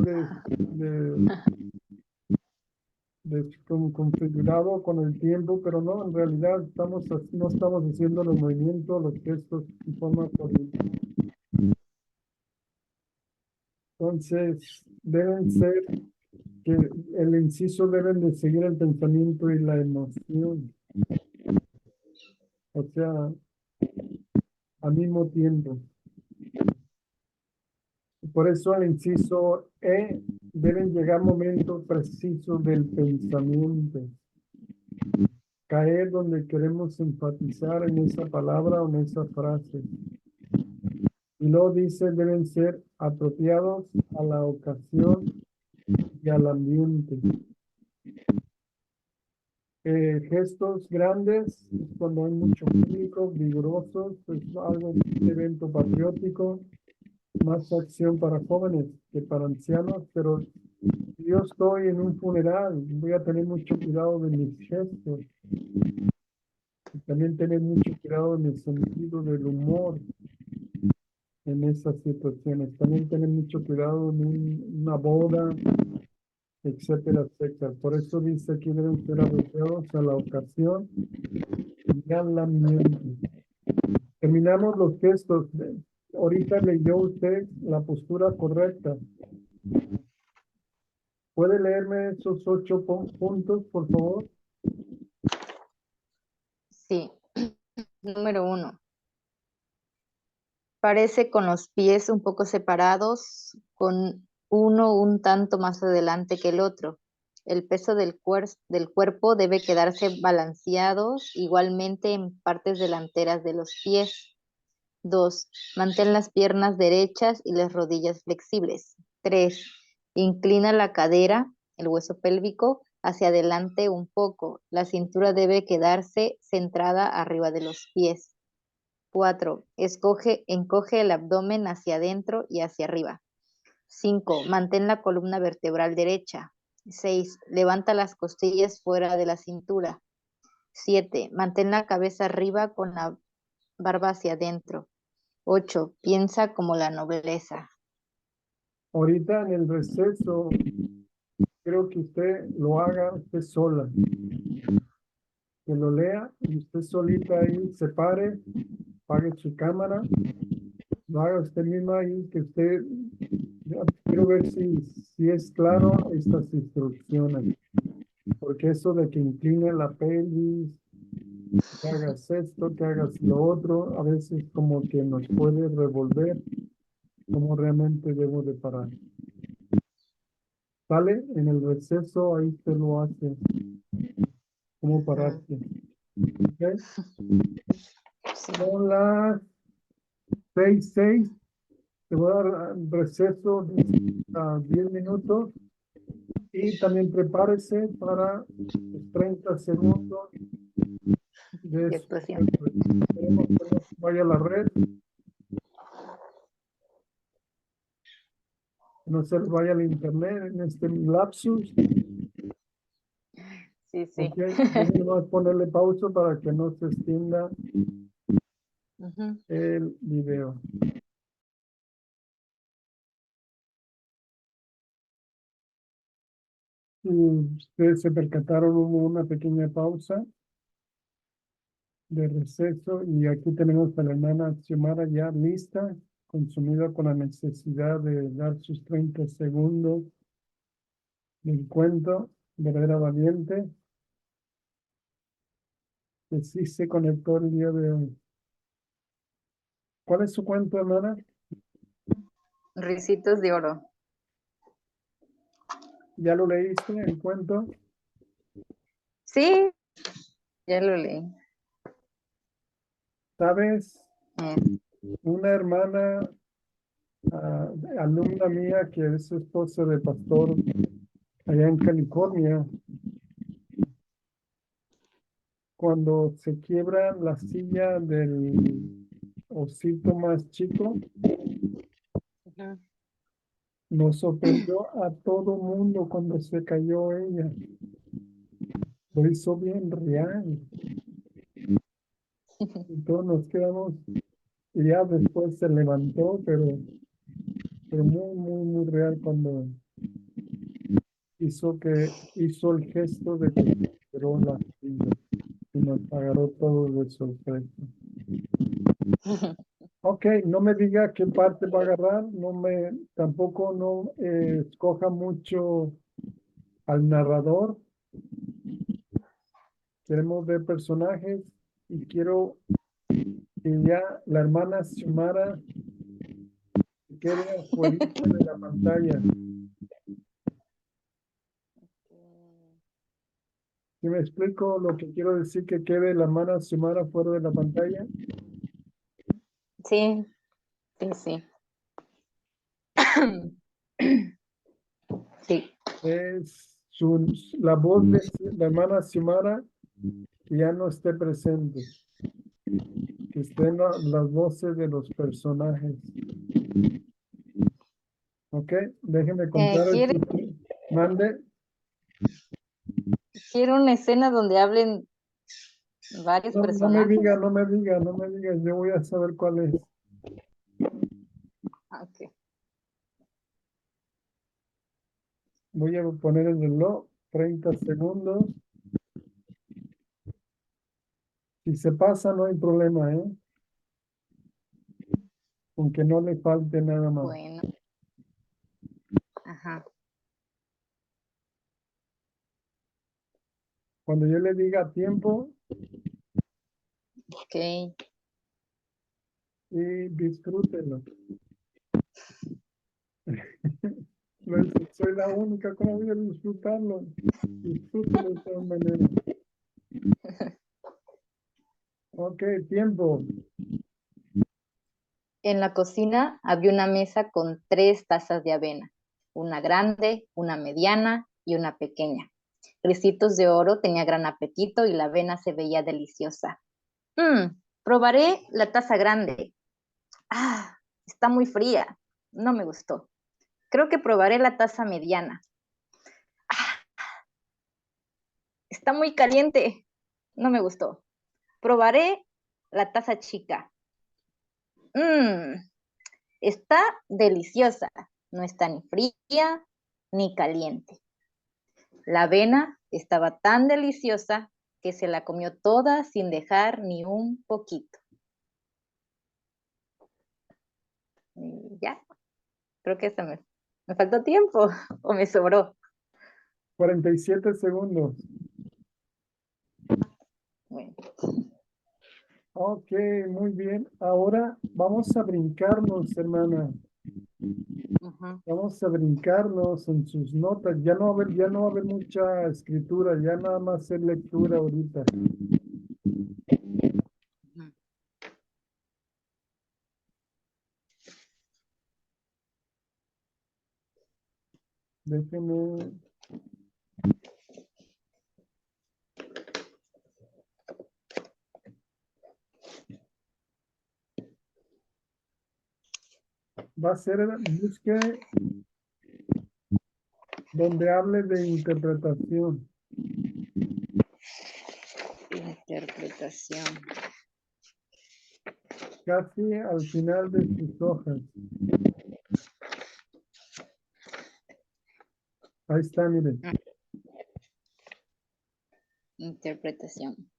configurado con el tiempo, pero no, en realidad no estamos haciendo los movimientos, los gestos en forma coordinada. Entonces, deben ser que el inciso deben de seguir el pensamiento y la emoción, o sea, al mismo tiempo. Por eso al inciso E deben llegar momentos precisos del pensamiento, caer donde queremos enfatizar en esa palabra o en esa frase. Y luego dice, deben ser apropiados a la ocasión y al ambiente. Gestos grandes, es cuando hay mucho público, vigorosos, es algo, un evento patriótico, más acción para jóvenes que para ancianos, pero si yo estoy en un funeral, voy a tener mucho cuidado de mis gestos, y también tener mucho cuidado en el sentido del humor en esas situaciones, también tener mucho cuidado en una boda, etcétera, etcétera. Por eso dice que deben ser apropiados a la ocasión y al ambiente. Terminamos los gestos. Ahorita leyó usted la postura correcta. ¿Puede leerme esos 8 puntos, por favor? Sí. Número 1. Parece con los pies un poco separados, con uno un tanto más adelante que el otro. El peso del cuerpo debe quedarse balanceado igualmente en partes delanteras de los pies. 2. Mantén las piernas derechas y las rodillas flexibles. 3. Inclina la cadera, el hueso pélvico, hacia adelante un poco. La cintura debe quedarse centrada arriba de los pies. 4. Encoge el abdomen hacia adentro y hacia arriba. 5. Mantén la columna vertebral derecha. 6. Levanta las costillas fuera de la cintura. 7. Mantén la cabeza arriba con la barba hacia adentro. 8. Piensa como la nobleza. Ahorita en el receso quiero que usted lo haga usted sola, que lo lea y usted solita ahí se pare, apague su cámara, lo haga usted misma ahí, que usted, ya quiero ver si es claro estas instrucciones, porque eso de que incline la pelvis, que hagas esto, que hagas lo otro, a veces como que nos puede revolver cómo realmente debo de parar. Sale en el receso, ahí te lo hace, cómo Ujú. pararte. ¿Ok? Sí. Son las 6:06. Te voy a dar receso a 10 minutos y también prepárese para los 30 segundos de Y su actuación. reflexión. Esperemos que no se vaya a la red, que no se les vaya al internet en este lapsus. Sí, sí. Ok, déjenme más ponerle pausa para que no se extienda Ujú. el video. Si ustedes se percataron, hubo una pequeña pausa de receso y aquí tenemos a la hermana Xiomara ya lista, consumida con la necesidad de dar sus 30 segundos del cuento, verdadera valiente, que sí se conectó el día de hoy. ¿Cuál es su cuento, hermana? Ricitos de oro. ¿Ya lo leíste, el cuento? Sí, ya lo leí. ¿Sabes? Mm. Una hermana, alumna mía, que es esposa de pastor allá en California, cuando se quiebra la silla del osito más chico, Ujú. nos sorprendió a todo mundo cuando se cayó ella. Lo hizo bien real. Y todos nos quedamos, y ya después se levantó, pero muy, muy, muy real cuando hizo el gesto de que quebró la silla y nos agarró todo de sorpresa. Ok, no me diga qué parte va a agarrar, tampoco no escoja mucho al narrador. Queremos ver personajes y quiero que ya la hermana Xiomara quede afuera de la pantalla. ¿Sí me explico lo que quiero decir que quede la hermana Xiomara fuera de la pantalla? Sí, sí, sí. Sí. Es la voz de la hermana Xiomara que ya no esté presente, que estén las voces de los personajes. ¿Ok? Déjenme contar el ¿Quiere, Mande. quiere una escena donde hablen varios No, no me personajes? diga, no me diga, no me diga, yo voy a saber cuál es. Ah, ok. Voy a poner el reloj, 30 segundos. Si se pasa, no hay problema, ¿eh? Aunque no le falte nada más. Bueno, ajá. Cuando yo le diga tiempo Ok. y disfrútenlo. Soy la única, ¿cómo voy a disfrutarlo? Disfrútenlo de todas maneras. Ok, tiempo. En la cocina había una mesa con 3 tazas de avena, una grande, una mediana y una pequeña. Ricitos de Oro tenía gran apetito y la avena se veía deliciosa. Probaré la taza grande. Ah, está muy fría. No me gustó. Creo que probaré la taza mediana. Ah, está muy caliente. No me gustó. Probaré la taza chica. Mmm, está deliciosa. No está ni fría ni caliente. La avena estaba tan deliciosa que se la comió toda sin dejar ni un poquito. Y ya, creo que me faltó tiempo o me sobró. 47 segundos. Bueno, Ok, muy bien. Ahora vamos a brincarnos, hermana. ujú. Vamos a brincarnos en sus notas. Ya no va a haber mucha escritura, ya nada más es lectura ahorita. Ujú. Déjenme. Va a ser, busque donde hable de interpretación. Interpretación. Casi al final de sus hojas. Ahí está, miren. Interpretación.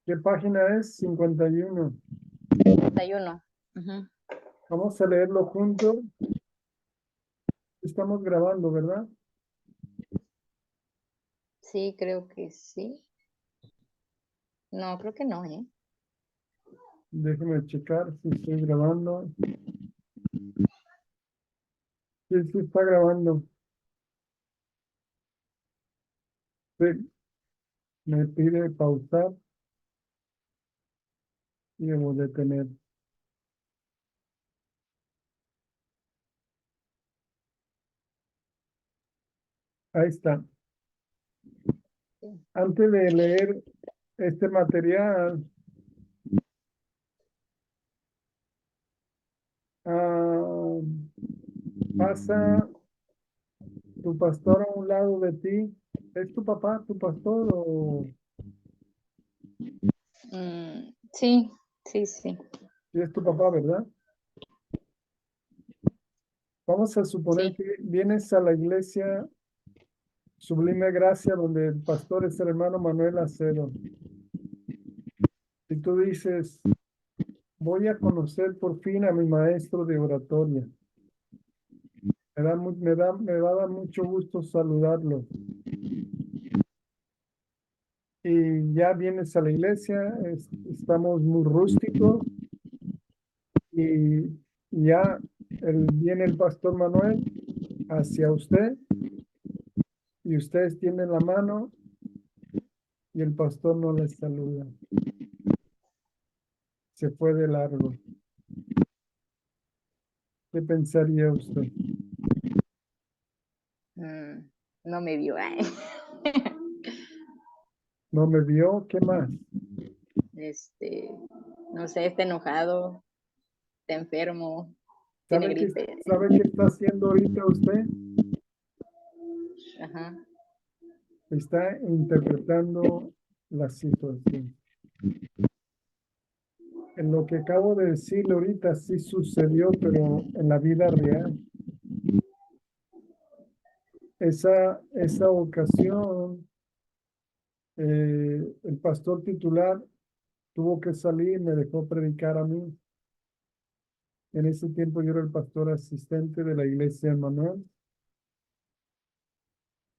¿Qué página es? 51. 31. Ujú. Vamos a leerlo juntos. Estamos grabando, ¿verdad? Sí, creo que sí. No, creo que no, ¿eh? Déjenme checar si estoy grabando. Sí, sí está grabando. Sí, me pide pausar y debo detener. Ahí está. Sí. Antes de leer este material, ah, pasa tu pastor a un lado de ti. ¿Es tu papá, tu pastor o Sí, sí, sí, sí es tu papá, verdad? Vamos a suponer sí. que vienes a la iglesia Sublime Gracia, donde el pastor es el hermano Manuel Acedo. Y tú dices, voy a conocer por fin a mi maestro de oratoria. Me va a dar mucho gusto saludarlo. Y ya vienes a la iglesia, estamos muy rústicos y ya viene el pastor Manuel hacia usted y ustedes tienen la mano y el pastor no les saluda. Se fue de largo. ¿Qué pensaría usted? No me vio. ¿No me vio? ¿Qué más? Este, no sé, está enojado, está enfermo, tiene ¿Sabe qué, gripe. sabe qué está haciendo ahorita usted? Ajá. Está interpretando la situación. En lo que acabo de decirle ahorita sí sucedió, pero en la vida real. Esa ocasión, el pastor titular tuvo que salir, me dejó predicar a mí. En ese tiempo yo era el pastor asistente de la iglesia Manuel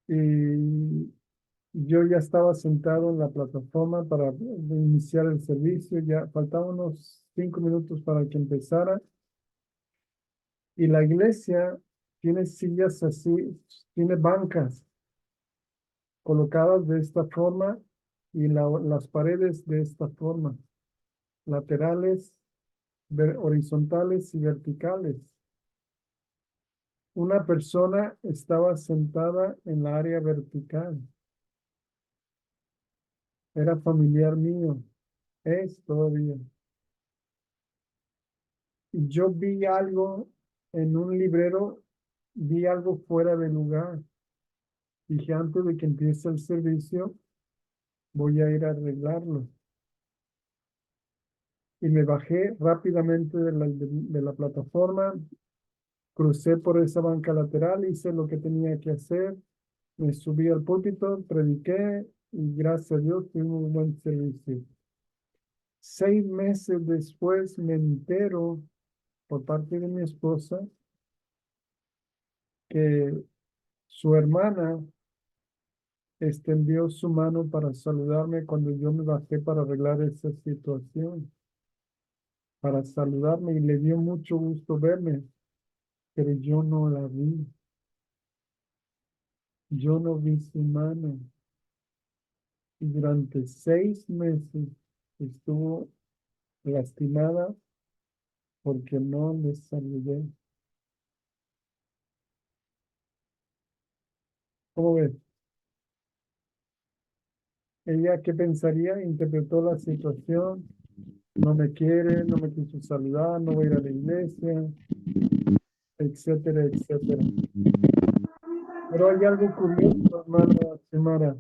y yo ya estaba sentado en la plataforma para iniciar el servicio, ya faltaban unos 5 minutos para que empezara y la iglesia tiene sillas así, tiene bancas colocadas de esta forma y las paredes de esta forma, laterales, horizontales y verticales. Una persona estaba sentada en la área vertical. Era familiar mío, es todavía. Y yo vi algo en un librero, vi algo fuera de lugar. Dije, antes de que empiece el servicio, voy a ir a arreglarlo. Y me bajé rápidamente de la plataforma, Crucé por esa banca lateral, hice lo que tenía que hacer, me subí al púlpito, prediqué y gracias a Dios tuvimos un buen servicio. 6 meses después me entero por parte de mi esposa que su hermana extendió su mano para saludarme cuando yo me bajé para arreglar esa situación, para saludarme y le dio mucho gusto verme, pero yo no la vi, yo no vi su mano y durante 6 meses estuvo lastimada porque no le saludé. ¿Cómo ves? Ella, ¿qué pensaría? Interpretó la situación, no me quiere, no me quiso saludar, no voy a ir a la iglesia, etcétera, etcétera. Pero hay algo curioso, hermana Xiomara.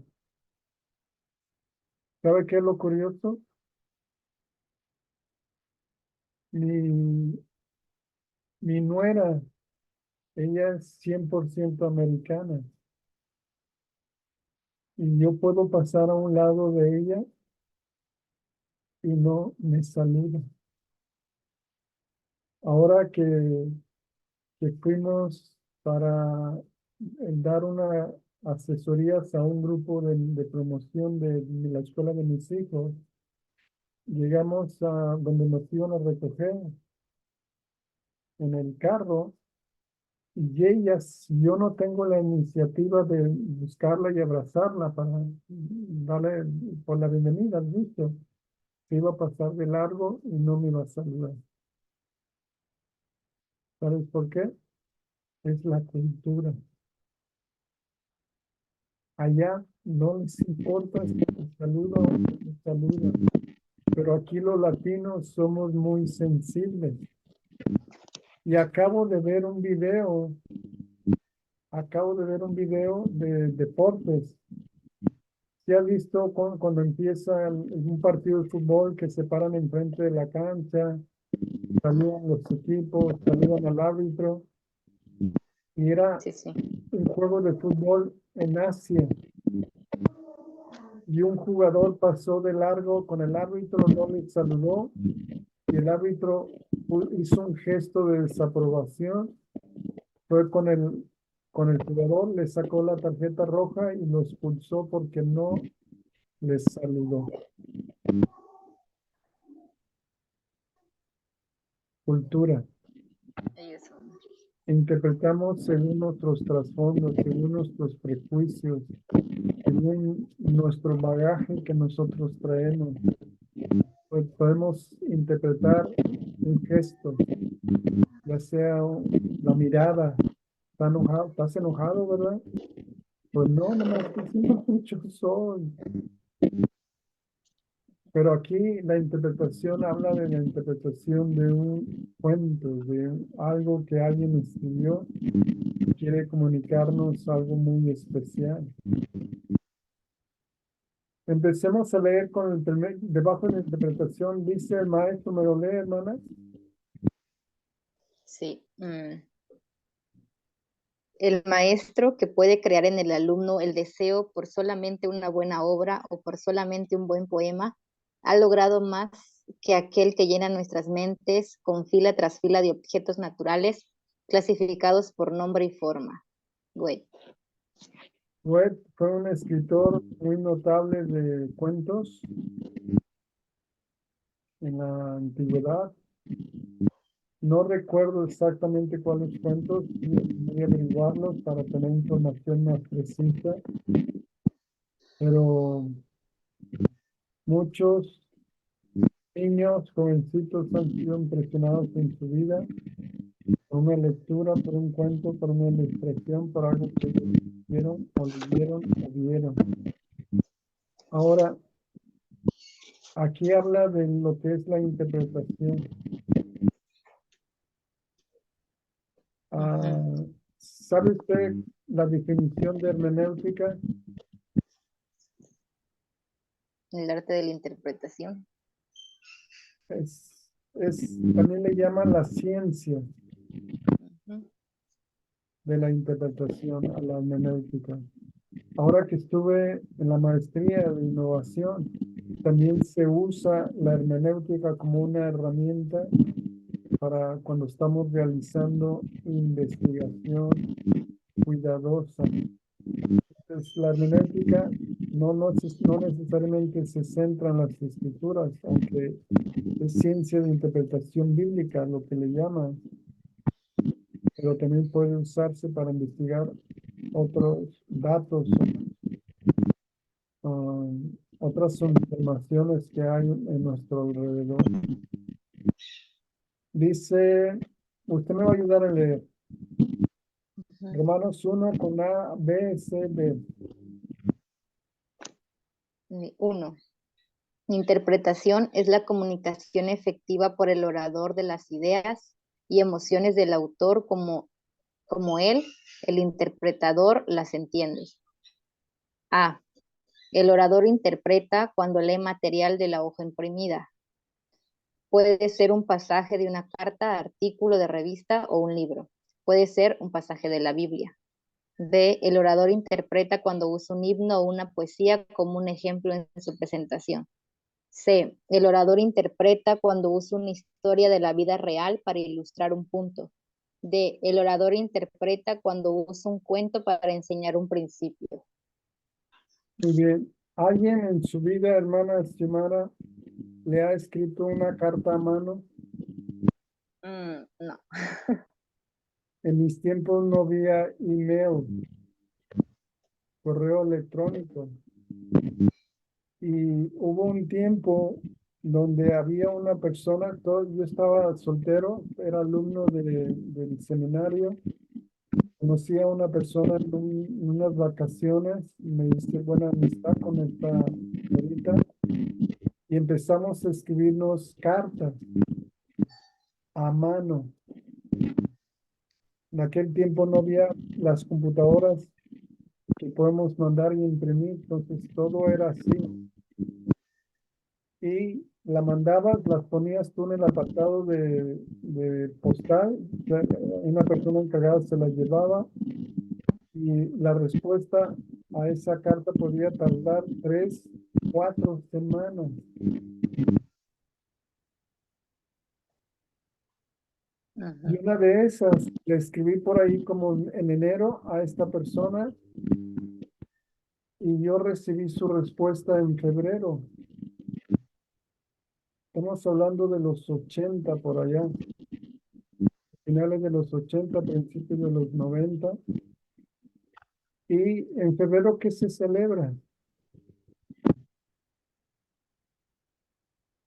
¿Sabe qué es lo curioso? Mi, mi nuera, ella es 100% americana y yo puedo pasar a un lado de ella y no me saluda. Ahora que fuimos para dar una asesorías a un grupo de promoción de la escuela de mis hijos, llegamos a donde nos iban a recoger en el carro y ella, si yo no tengo la iniciativa de buscarla y abrazarla para darle por la bienvenida, ¿listo? Se iba a pasar de largo y no me iba a saludar. ¿Sabes por qué? Es la cultura. Allá no les importa si te saluda o no te saluda, pero aquí los latinos somos muy sensibles. Y acabo de ver un video de deportes. ¿Se ha visto cuando empieza un partido de fútbol que se paran enfrente de la cancha, saludan los equipos, saludan al árbitro? Y era Sí, sí. un juego de fútbol en Asia. Y un jugador pasó de largo con el árbitro, no le saludó, y el árbitro hizo un gesto de desaprobación, fue con el jugador, le sacó la tarjeta roja y lo expulsó porque no les saludó. Cultura. Ellos son. Interpretamos según nuestros trasfondos, según nuestros prejuicios, según nuestro bagaje que nosotros traemos. Pues podemos interpretar un gesto, ya sea la mirada. ¿Estás enojado, verdad? Pues no, nomás estoy diciendo mucho soy. Pero aquí la interpretación habla de la interpretación de un cuento, de algo que alguien escribió y quiere comunicarnos algo muy especial. Empecemos a leer con el primer, debajo de la interpretación, dice el maestro, ¿me lo lee, hermana? Sí. El maestro que puede crear en el alumno el deseo por solamente una buena obra o por solamente un buen poema, ha logrado más que aquel que llena nuestras mentes con fila tras fila de objetos naturales clasificados por nombre y forma. Goethe. Goethe fue un escritor muy notable de cuentos en la antigüedad. No recuerdo exactamente cuáles cuentos, voy a averiguarlos para tener información más precisa, pero muchos niños, jovencitos han sido impresionados en su vida por una lectura, por un cuento, por una ilustración, por algo que ellos vieron o leyeron o vieron. Ahora, aquí habla de lo que es la interpretación. Ah, ¿sabe usted la definición de hermenéutica? El arte de la interpretación. También le llaman la ciencia. Ujú. de la interpretación a la hermenéutica. Ahora que estuve en la maestría de innovación, también se usa la hermenéutica como una herramienta para cuando estamos realizando investigación cuidadosa. Entonces, la hermenéutica no necesariamente se centra en las escrituras, aunque es ciencia de interpretación bíblica, lo que le llaman, pero también puede usarse para investigar otros datos, otras informaciones que hay en nuestro alrededor. Dice, usted me va a ayudar a leer Romanos 1 con A, B, C, D. 1. Interpretación es la comunicación efectiva por el orador de las ideas y emociones del autor como él, el interpretador, las entiende. A. El orador interpreta cuando lee material de la hoja imprimida. Puede ser un pasaje de una carta, artículo de revista o un libro. Puede ser un pasaje de la Biblia. B. El orador interpreta cuando usa un himno o una poesía como un ejemplo en su presentación. C. El orador interpreta cuando usa una historia de la vida real para ilustrar un punto. D. El orador interpreta cuando usa un cuento para enseñar un principio. Muy bien. ¿Alguien en su vida, hermana estimada, le ha escrito una carta a mano? No. En mis tiempos no había email, correo electrónico. Y hubo un tiempo donde había una persona, yo estaba soltero, era alumno del seminario, conocí a una persona en unas vacaciones, me hice buena amistad con esta señorita y empezamos a escribirnos cartas a mano. En aquel tiempo no había las computadoras que podemos mandar y imprimir, entonces todo era así. Y la mandabas, las ponías tú en el apartado de postal, una persona encargada se la llevaba y la respuesta a esa carta podía tardar 3, 4 semanas. Y una de esas le escribí por ahí como en enero a esta persona y yo recibí su respuesta en febrero. Estamos hablando de los 80 por allá, finales de los 80, principios de los 90. Y en febrero, ¿qué se celebra?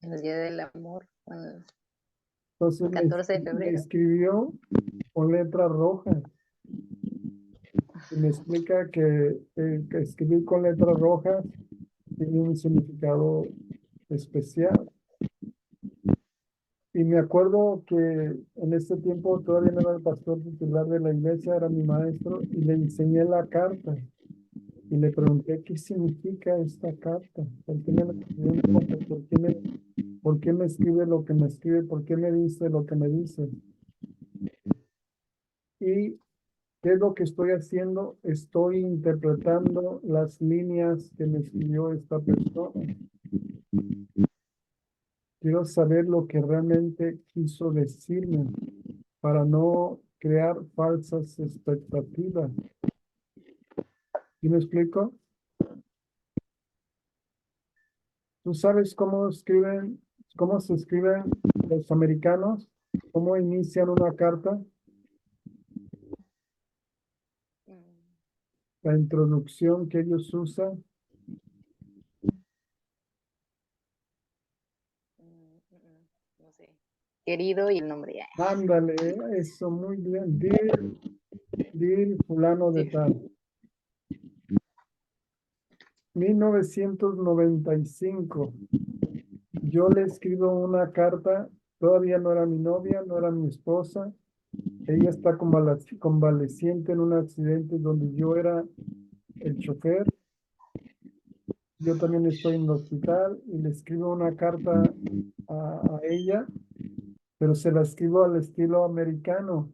El Día del Amor, el Entonces 14 de me febrero. escribió con letras rojas y me explica que escribir con letras rojas tiene un significado especial. Y me acuerdo que en ese tiempo todavía no era el pastor titular de la iglesia, era mi maestro, y le enseñé la carta. Y le pregunté, ¿qué significa esta carta? ¿Por qué me la escribió en rojo? ¿Por qué me escribe lo que me escribe? ¿Por qué me dice lo que me dice? ¿Y qué es lo que estoy haciendo? Estoy interpretando las líneas que me escribió esta persona. Quiero saber lo que realmente quiso decirme para no crear falsas expectativas. ¿Sí me explico? ¿Tú sabes cómo se escriben los americanos? ¿Cómo inician una carta? La introducción que ellos usan. No sé. Querido y el nombre ya. Ándale, eso muy bien. Dear fulano de tal. 1995. Yo le escribo una carta, todavía no era mi novia, no era mi esposa. Ella está convaleciente en un accidente donde yo era el chofer. Yo también estoy en el hospital y le escribo una carta a ella, pero se la escribo al estilo americano.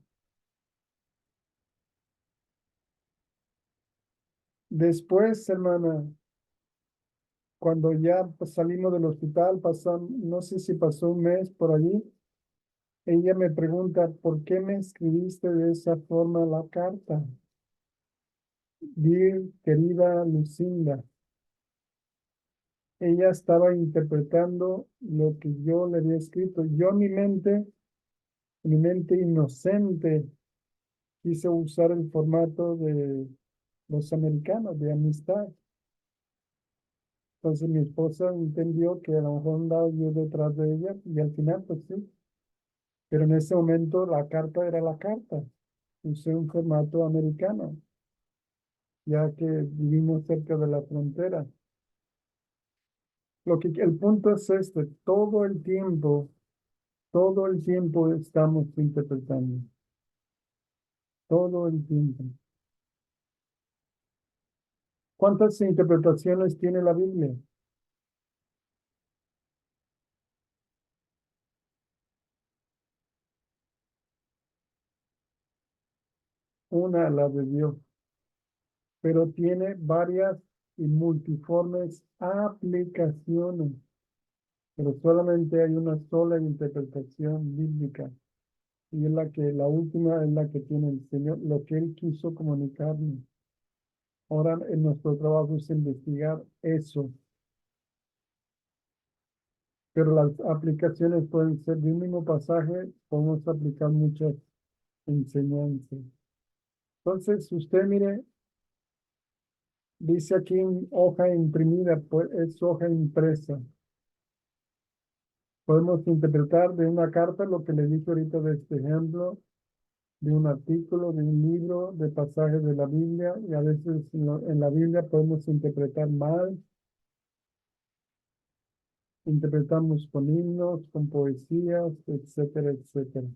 Después, hermana, cuando ya pues, salimos del hospital, no sé si pasó un mes por allí, ella me pregunta, ¿por qué me escribiste de esa forma la carta? Dear, querida Lucinda, ella estaba interpretando lo que yo le había escrito. Yo en mi mente inocente, quise usar el formato de los americanos, de amistad. Entonces mi esposa entendió que a lo mejor andaba yo detrás de ella y al final pues sí. Pero en ese momento la carta era la carta. Usé un formato americano, ya que vivimos cerca de la frontera. El punto es este, todo el tiempo estamos interpretando, todo el tiempo. ¿Cuántas interpretaciones tiene la Biblia? Una, la de Dios, pero tiene varias y multiformes aplicaciones, pero solamente hay una sola interpretación bíblica, y es la última es la que tiene el Señor, lo que Él quiso comunicarnos. Ahora en nuestro trabajo es investigar eso, pero las aplicaciones pueden ser de un mismo pasaje, podemos aplicar muchas enseñanzas. Entonces, usted mire, dice aquí en hoja imprimida, pues es hoja impresa. Podemos interpretar de una carta lo que le dije ahorita de este ejemplo, de un artículo, de un libro, de pasajes de la Biblia, y a veces en la Biblia podemos interpretar mal, interpretamos con himnos, con poesías, etcétera, etcétera.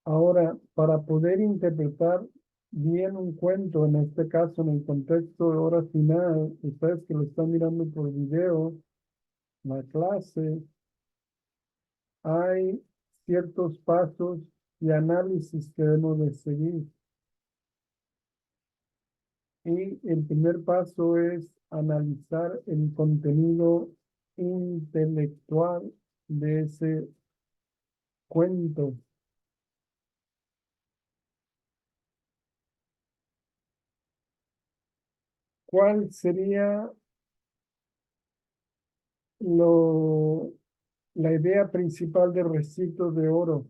Ahora, para poder interpretar bien un cuento, en este caso en el contexto de hora final, ustedes que lo están mirando por video, la clase, hay ciertos pasos y análisis que debemos de seguir. Y el primer paso es analizar el contenido intelectual de ese cuento. ¿Cuál sería lo, la idea principal de Recitos de Oro?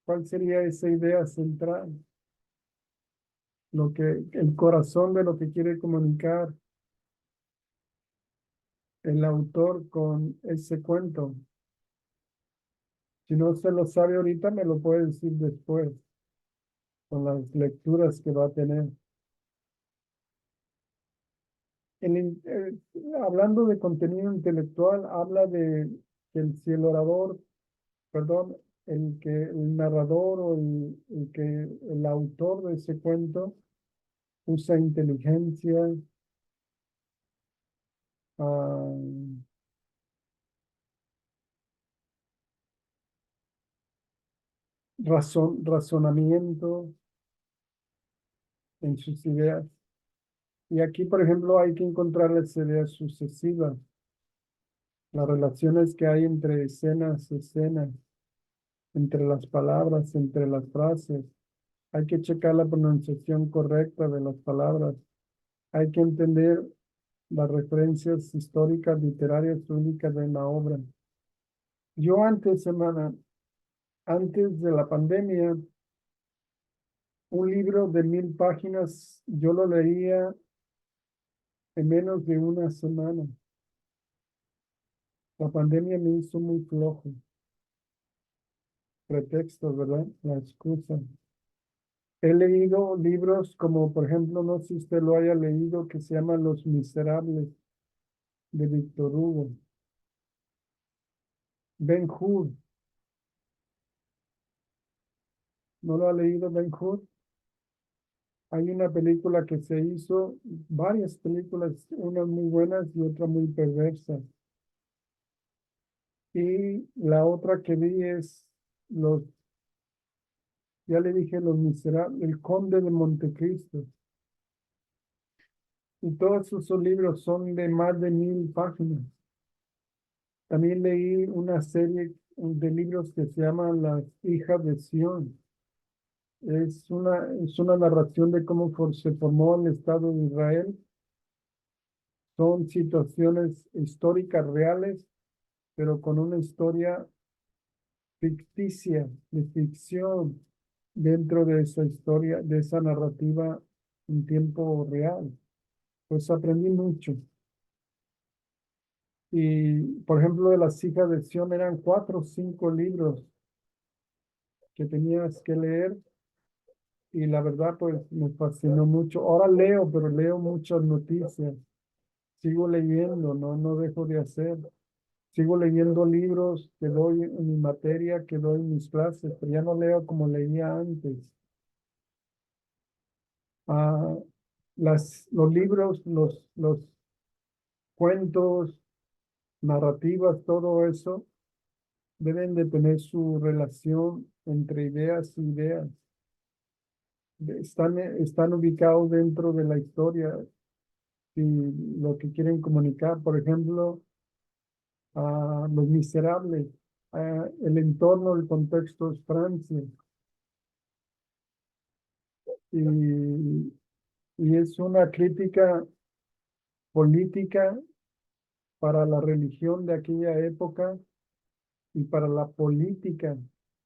¿Cuál sería esa idea central? El corazón de lo que quiere comunicar el autor con ese cuento. Si no se lo sabe ahorita, me lo puede decir después, con las lecturas que va a tener. Hablando de contenido intelectual, habla de que si el orador, perdón, el narrador o el autor de ese cuento usa inteligencia, ah, razonamiento en sus ideas. Y aquí, por ejemplo, hay que encontrar las ideas sucesivas, las relaciones que hay entre escenas, entre las palabras, entre las frases. Hay que checar la pronunciación correcta de las palabras. Hay que entender las referencias históricas, literarias únicas de la obra. Yo antes de la pandemia, un libro de 1000 páginas, yo lo leía en menos de una semana. La pandemia me hizo muy flojo. Pretexto, ¿verdad? La excusa. He leído libros como, por ejemplo, no sé si usted lo haya leído, que se llama Los Miserables, de Víctor Hugo. Ben-Hur, ¿no lo ha leído Ben-Hur? Hay una película que se hizo, varias películas, unas muy buenas y otras muy perversas. Y la otra que vi es los, ya le dije, Los Miserables, El Conde de Montecristo. Y todos esos libros son de más de 1000 páginas. También leí una serie de libros que se llaman Las hijas de Sión. Es una narración de cómo se formó el Estado de Israel. Son situaciones históricas reales, pero con una historia ficticia, de ficción, dentro de esa historia, de esa narrativa en tiempo real. Pues aprendí mucho. Y, por ejemplo, de las hijas de Sión eran 4 o 5 libros que tenías que leer y la verdad, pues me fascinó mucho. Ahora leo, pero leo muchas noticias. Sigo leyendo, no dejo de hacer. Sigo leyendo libros que doy en mi materia, que doy en mis clases, pero ya no leo como leía antes. Ah, los libros, los cuentos, narrativas, todo eso deben de tener su relación entre ideas y ideas. Están ubicados dentro de la historia y lo que quieren comunicar. Por ejemplo, Los Miserables, el entorno, el contexto es Francia y, y es una crítica política para la religión de aquella época y para la política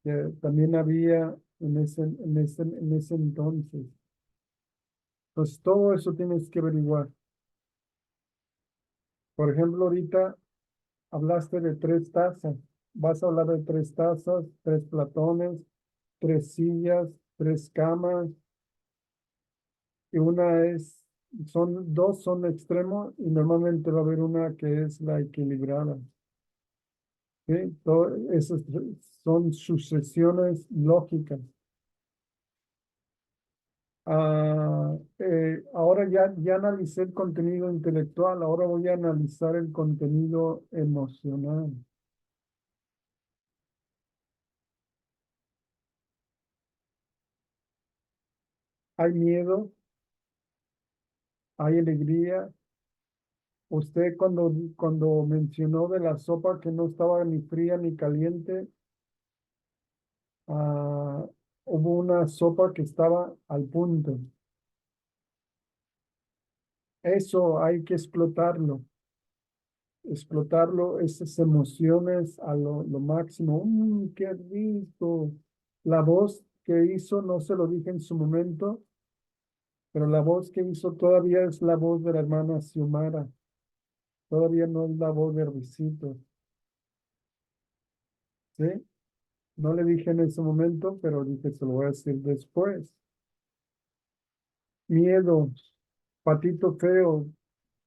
que también había en ese entonces. Entonces, todo eso tienes que averiguar. Por ejemplo, ahorita hablaste de 3 tazas. Vas a hablar de 3 tazas, 3 platones, 3 sillas, 3 camas, y dos son extremos y normalmente va a haber una que es la equilibrada. ¿Sí? Todo, esas son sucesiones lógicas. Ahora ya analicé el contenido intelectual, ahora voy a analizar el contenido emocional. Hay miedo, hay alegría. Usted cuando mencionó de la sopa que no estaba ni fría ni caliente, ah, hubo una sopa que estaba al punto. Eso hay que explotarlo, esas emociones a lo máximo. ¡Qué rico! La voz que hizo, no se lo dije en su momento, pero la voz que hizo todavía es la voz de la hermana Xiomara, todavía no es la voz de Risito, ¿sí? No le dije en ese momento, pero dije, se lo voy a decir después. Miedo, Patito Feo,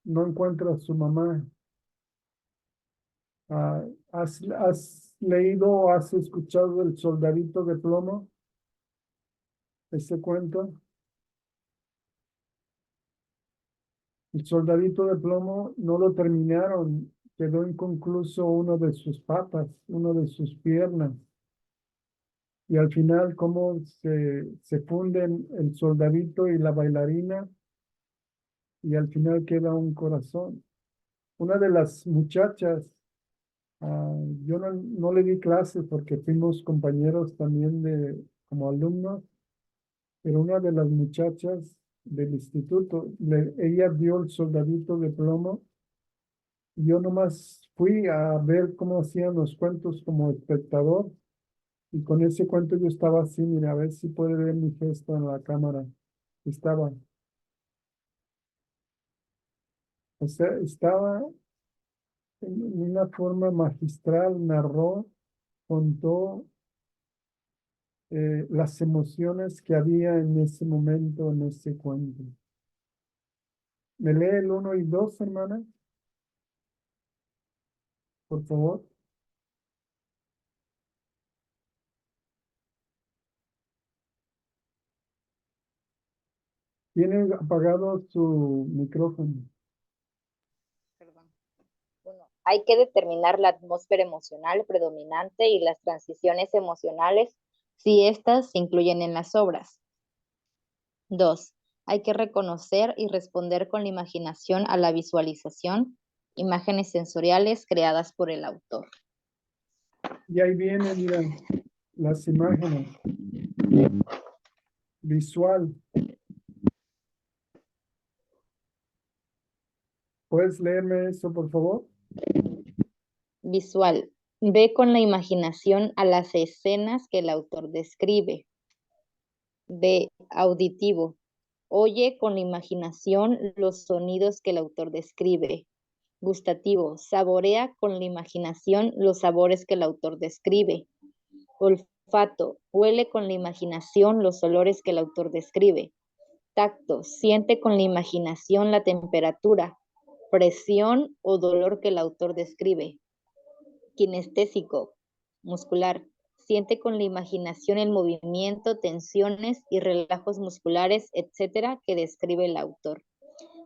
no encuentra a su mamá. Ah, ¿has leído o has escuchado El Soldadito de Plomo? Ese cuento. El Soldadito de Plomo no lo terminaron. Quedó inconcluso uno de sus patas, uno de sus piernas. Y al final, cómo se funden el soldadito y la bailarina, y al final queda un corazón. Una de las muchachas, yo no le di clase porque fuimos compañeros también como alumnos, pero una de las muchachas del instituto, ella vio El Soldadito de Plomo. Yo nomás fui a ver cómo hacían los cuentos como espectador, y con ese cuento yo estaba así, mira, a ver si puede ver mi gesto en la cámara. Estaba, o sea, estaba en una forma magistral, narró, contó las emociones que había en ese momento, en ese cuento. ¿Me lee el 1 y 2, hermana? Por favor. Tiene apagado su micrófono. Perdón. Uno, hay que determinar la atmósfera emocional predominante y las transiciones emocionales si éstas se incluyen en las obras. 2. Hay que reconocer y responder con la imaginación a la visualización, imágenes sensoriales creadas por el autor. Y ahí vienen, mira, las imágenes. Visual. ¿Puedes leerme eso, por favor? Visual. Ve con la imaginación a las escenas que el autor describe. B. Auditivo. Oye con la imaginación los sonidos que el autor describe. Gustativo. Saborea con la imaginación los sabores que el autor describe. Olfato. Huele con la imaginación los olores que el autor describe. Tacto. Siente con la imaginación la temperatura, presión o dolor que el autor describe. Kinestésico. Muscular. Siente con la imaginación el movimiento, tensiones y relajos musculares, etcétera, que describe el autor.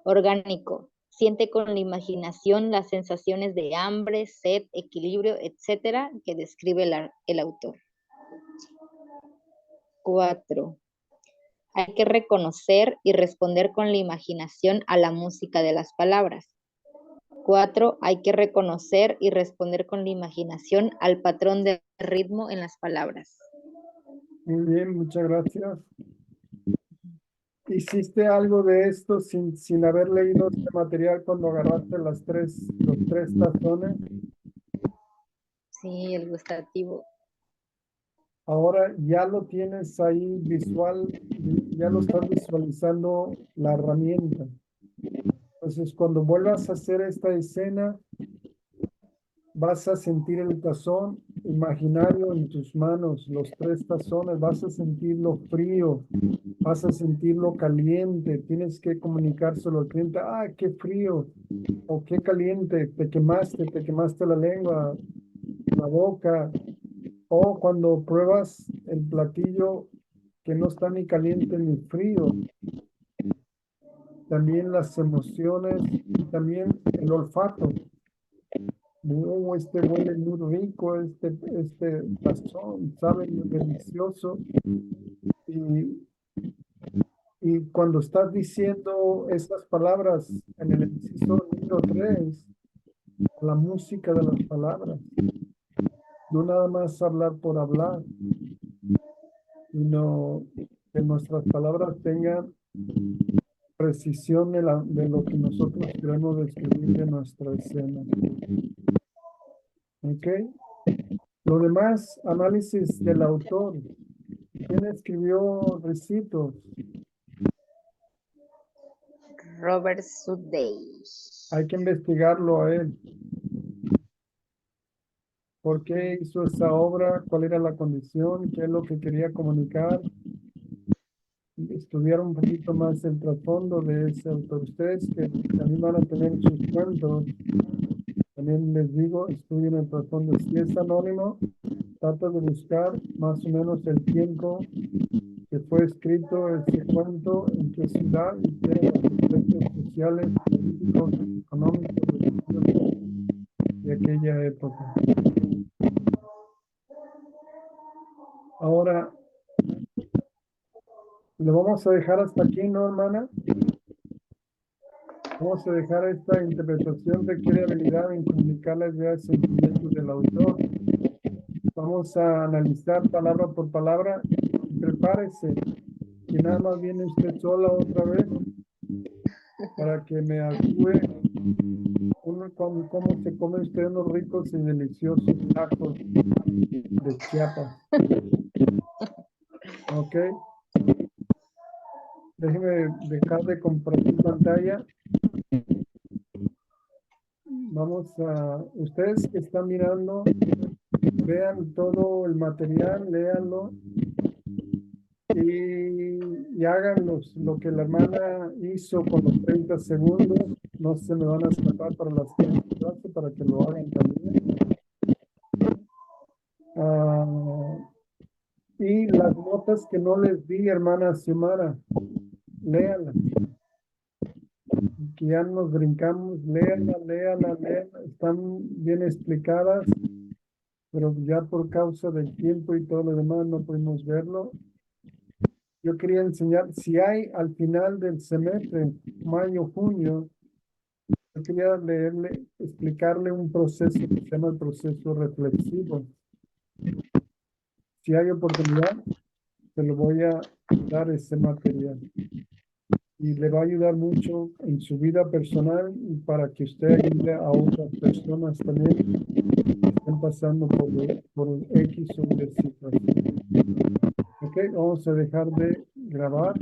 Orgánico. Siente con la imaginación las sensaciones de hambre, sed, equilibrio, etcétera, que describe el autor. 4. Hay que reconocer y responder con la imaginación a la música de las palabras. 4. Hay que reconocer y responder con la imaginación al patrón de ritmo en las palabras. Muy bien, muchas gracias. ¿Hiciste algo de esto sin haber leído este material cuando agarraste los tres tazones? Sí, el gustativo. Ahora ya lo tienes ahí visual, ya lo estás visualizando la herramienta. Entonces, cuando vuelvas a hacer esta escena, vas a sentir el tazón imaginario en tus manos, los tres tazones, vas a sentirlo frío, vas a sentirlo caliente, tienes que comunicárselo al cliente, ah, qué frío, o qué caliente, te quemaste la lengua, la boca, o cuando pruebas el platillo que no está ni caliente ni frío, también las emociones y también el olfato. Este huele muy rico, este tazón sabe muy delicioso. Y cuando estás diciendo esas palabras en el inciso número 3, la música de las palabras, no nada más hablar por hablar, sino que nuestras palabras tengan precisión de lo que nosotros queremos describir de nuestra escena. ¿Ok? Lo demás, análisis del autor. ¿Quién escribió Recitos? Robert Sudey. Hay que investigarlo a él. ¿Por qué hizo esa obra? ¿Cuál era la condición? ¿Qué es lo que quería comunicar? Estudiar un poquito más el trasfondo de ese autor. Ustedes que también van a tener sus cuentos, también les digo, estudien el trasfondo. Si es anónimo, trata de buscar más o menos el tiempo que fue escrito ese cuento, en qué ciudad y qué eran los aspectos sociales, políticos, económicos, religiosos de aquella época. Ahora, lo vamos a dejar hasta aquí, ¿no, hermana? Vamos a dejar esta interpretación, requiere habilidad en comunicar las ideas y sentimientos del autor. Vamos a analizar palabra por palabra. Prepárese, que nada más viene usted sola otra vez para que me ayude cómo se come usted unos ricos y deliciosos tacos de Chiapas. ¿Ok? Déjeme dejar de compartir pantalla. Vamos a, ustedes que están mirando, vean todo el material, léanlo y hagan lo que la hermana hizo con los 30 segundos. No se me van a escapar para las clases para que lo hagan también. Y las notas que no les di, hermana Xiomara, léanlas. Que ya nos brincamos, léanlas, están bien explicadas, pero ya por causa del tiempo y todo lo demás no pudimos verlo. yo quería enseñar, si hay al final del semestre, mayo, junio, yo quería explicarle un proceso que se llama el proceso reflexivo. Si hay oportunidad, te lo voy a dar ese material. Y le va a ayudar mucho en su vida personal y para que usted ayude a otras personas también que estén pasando por X o Y situación. Ok, vamos a dejar de grabar.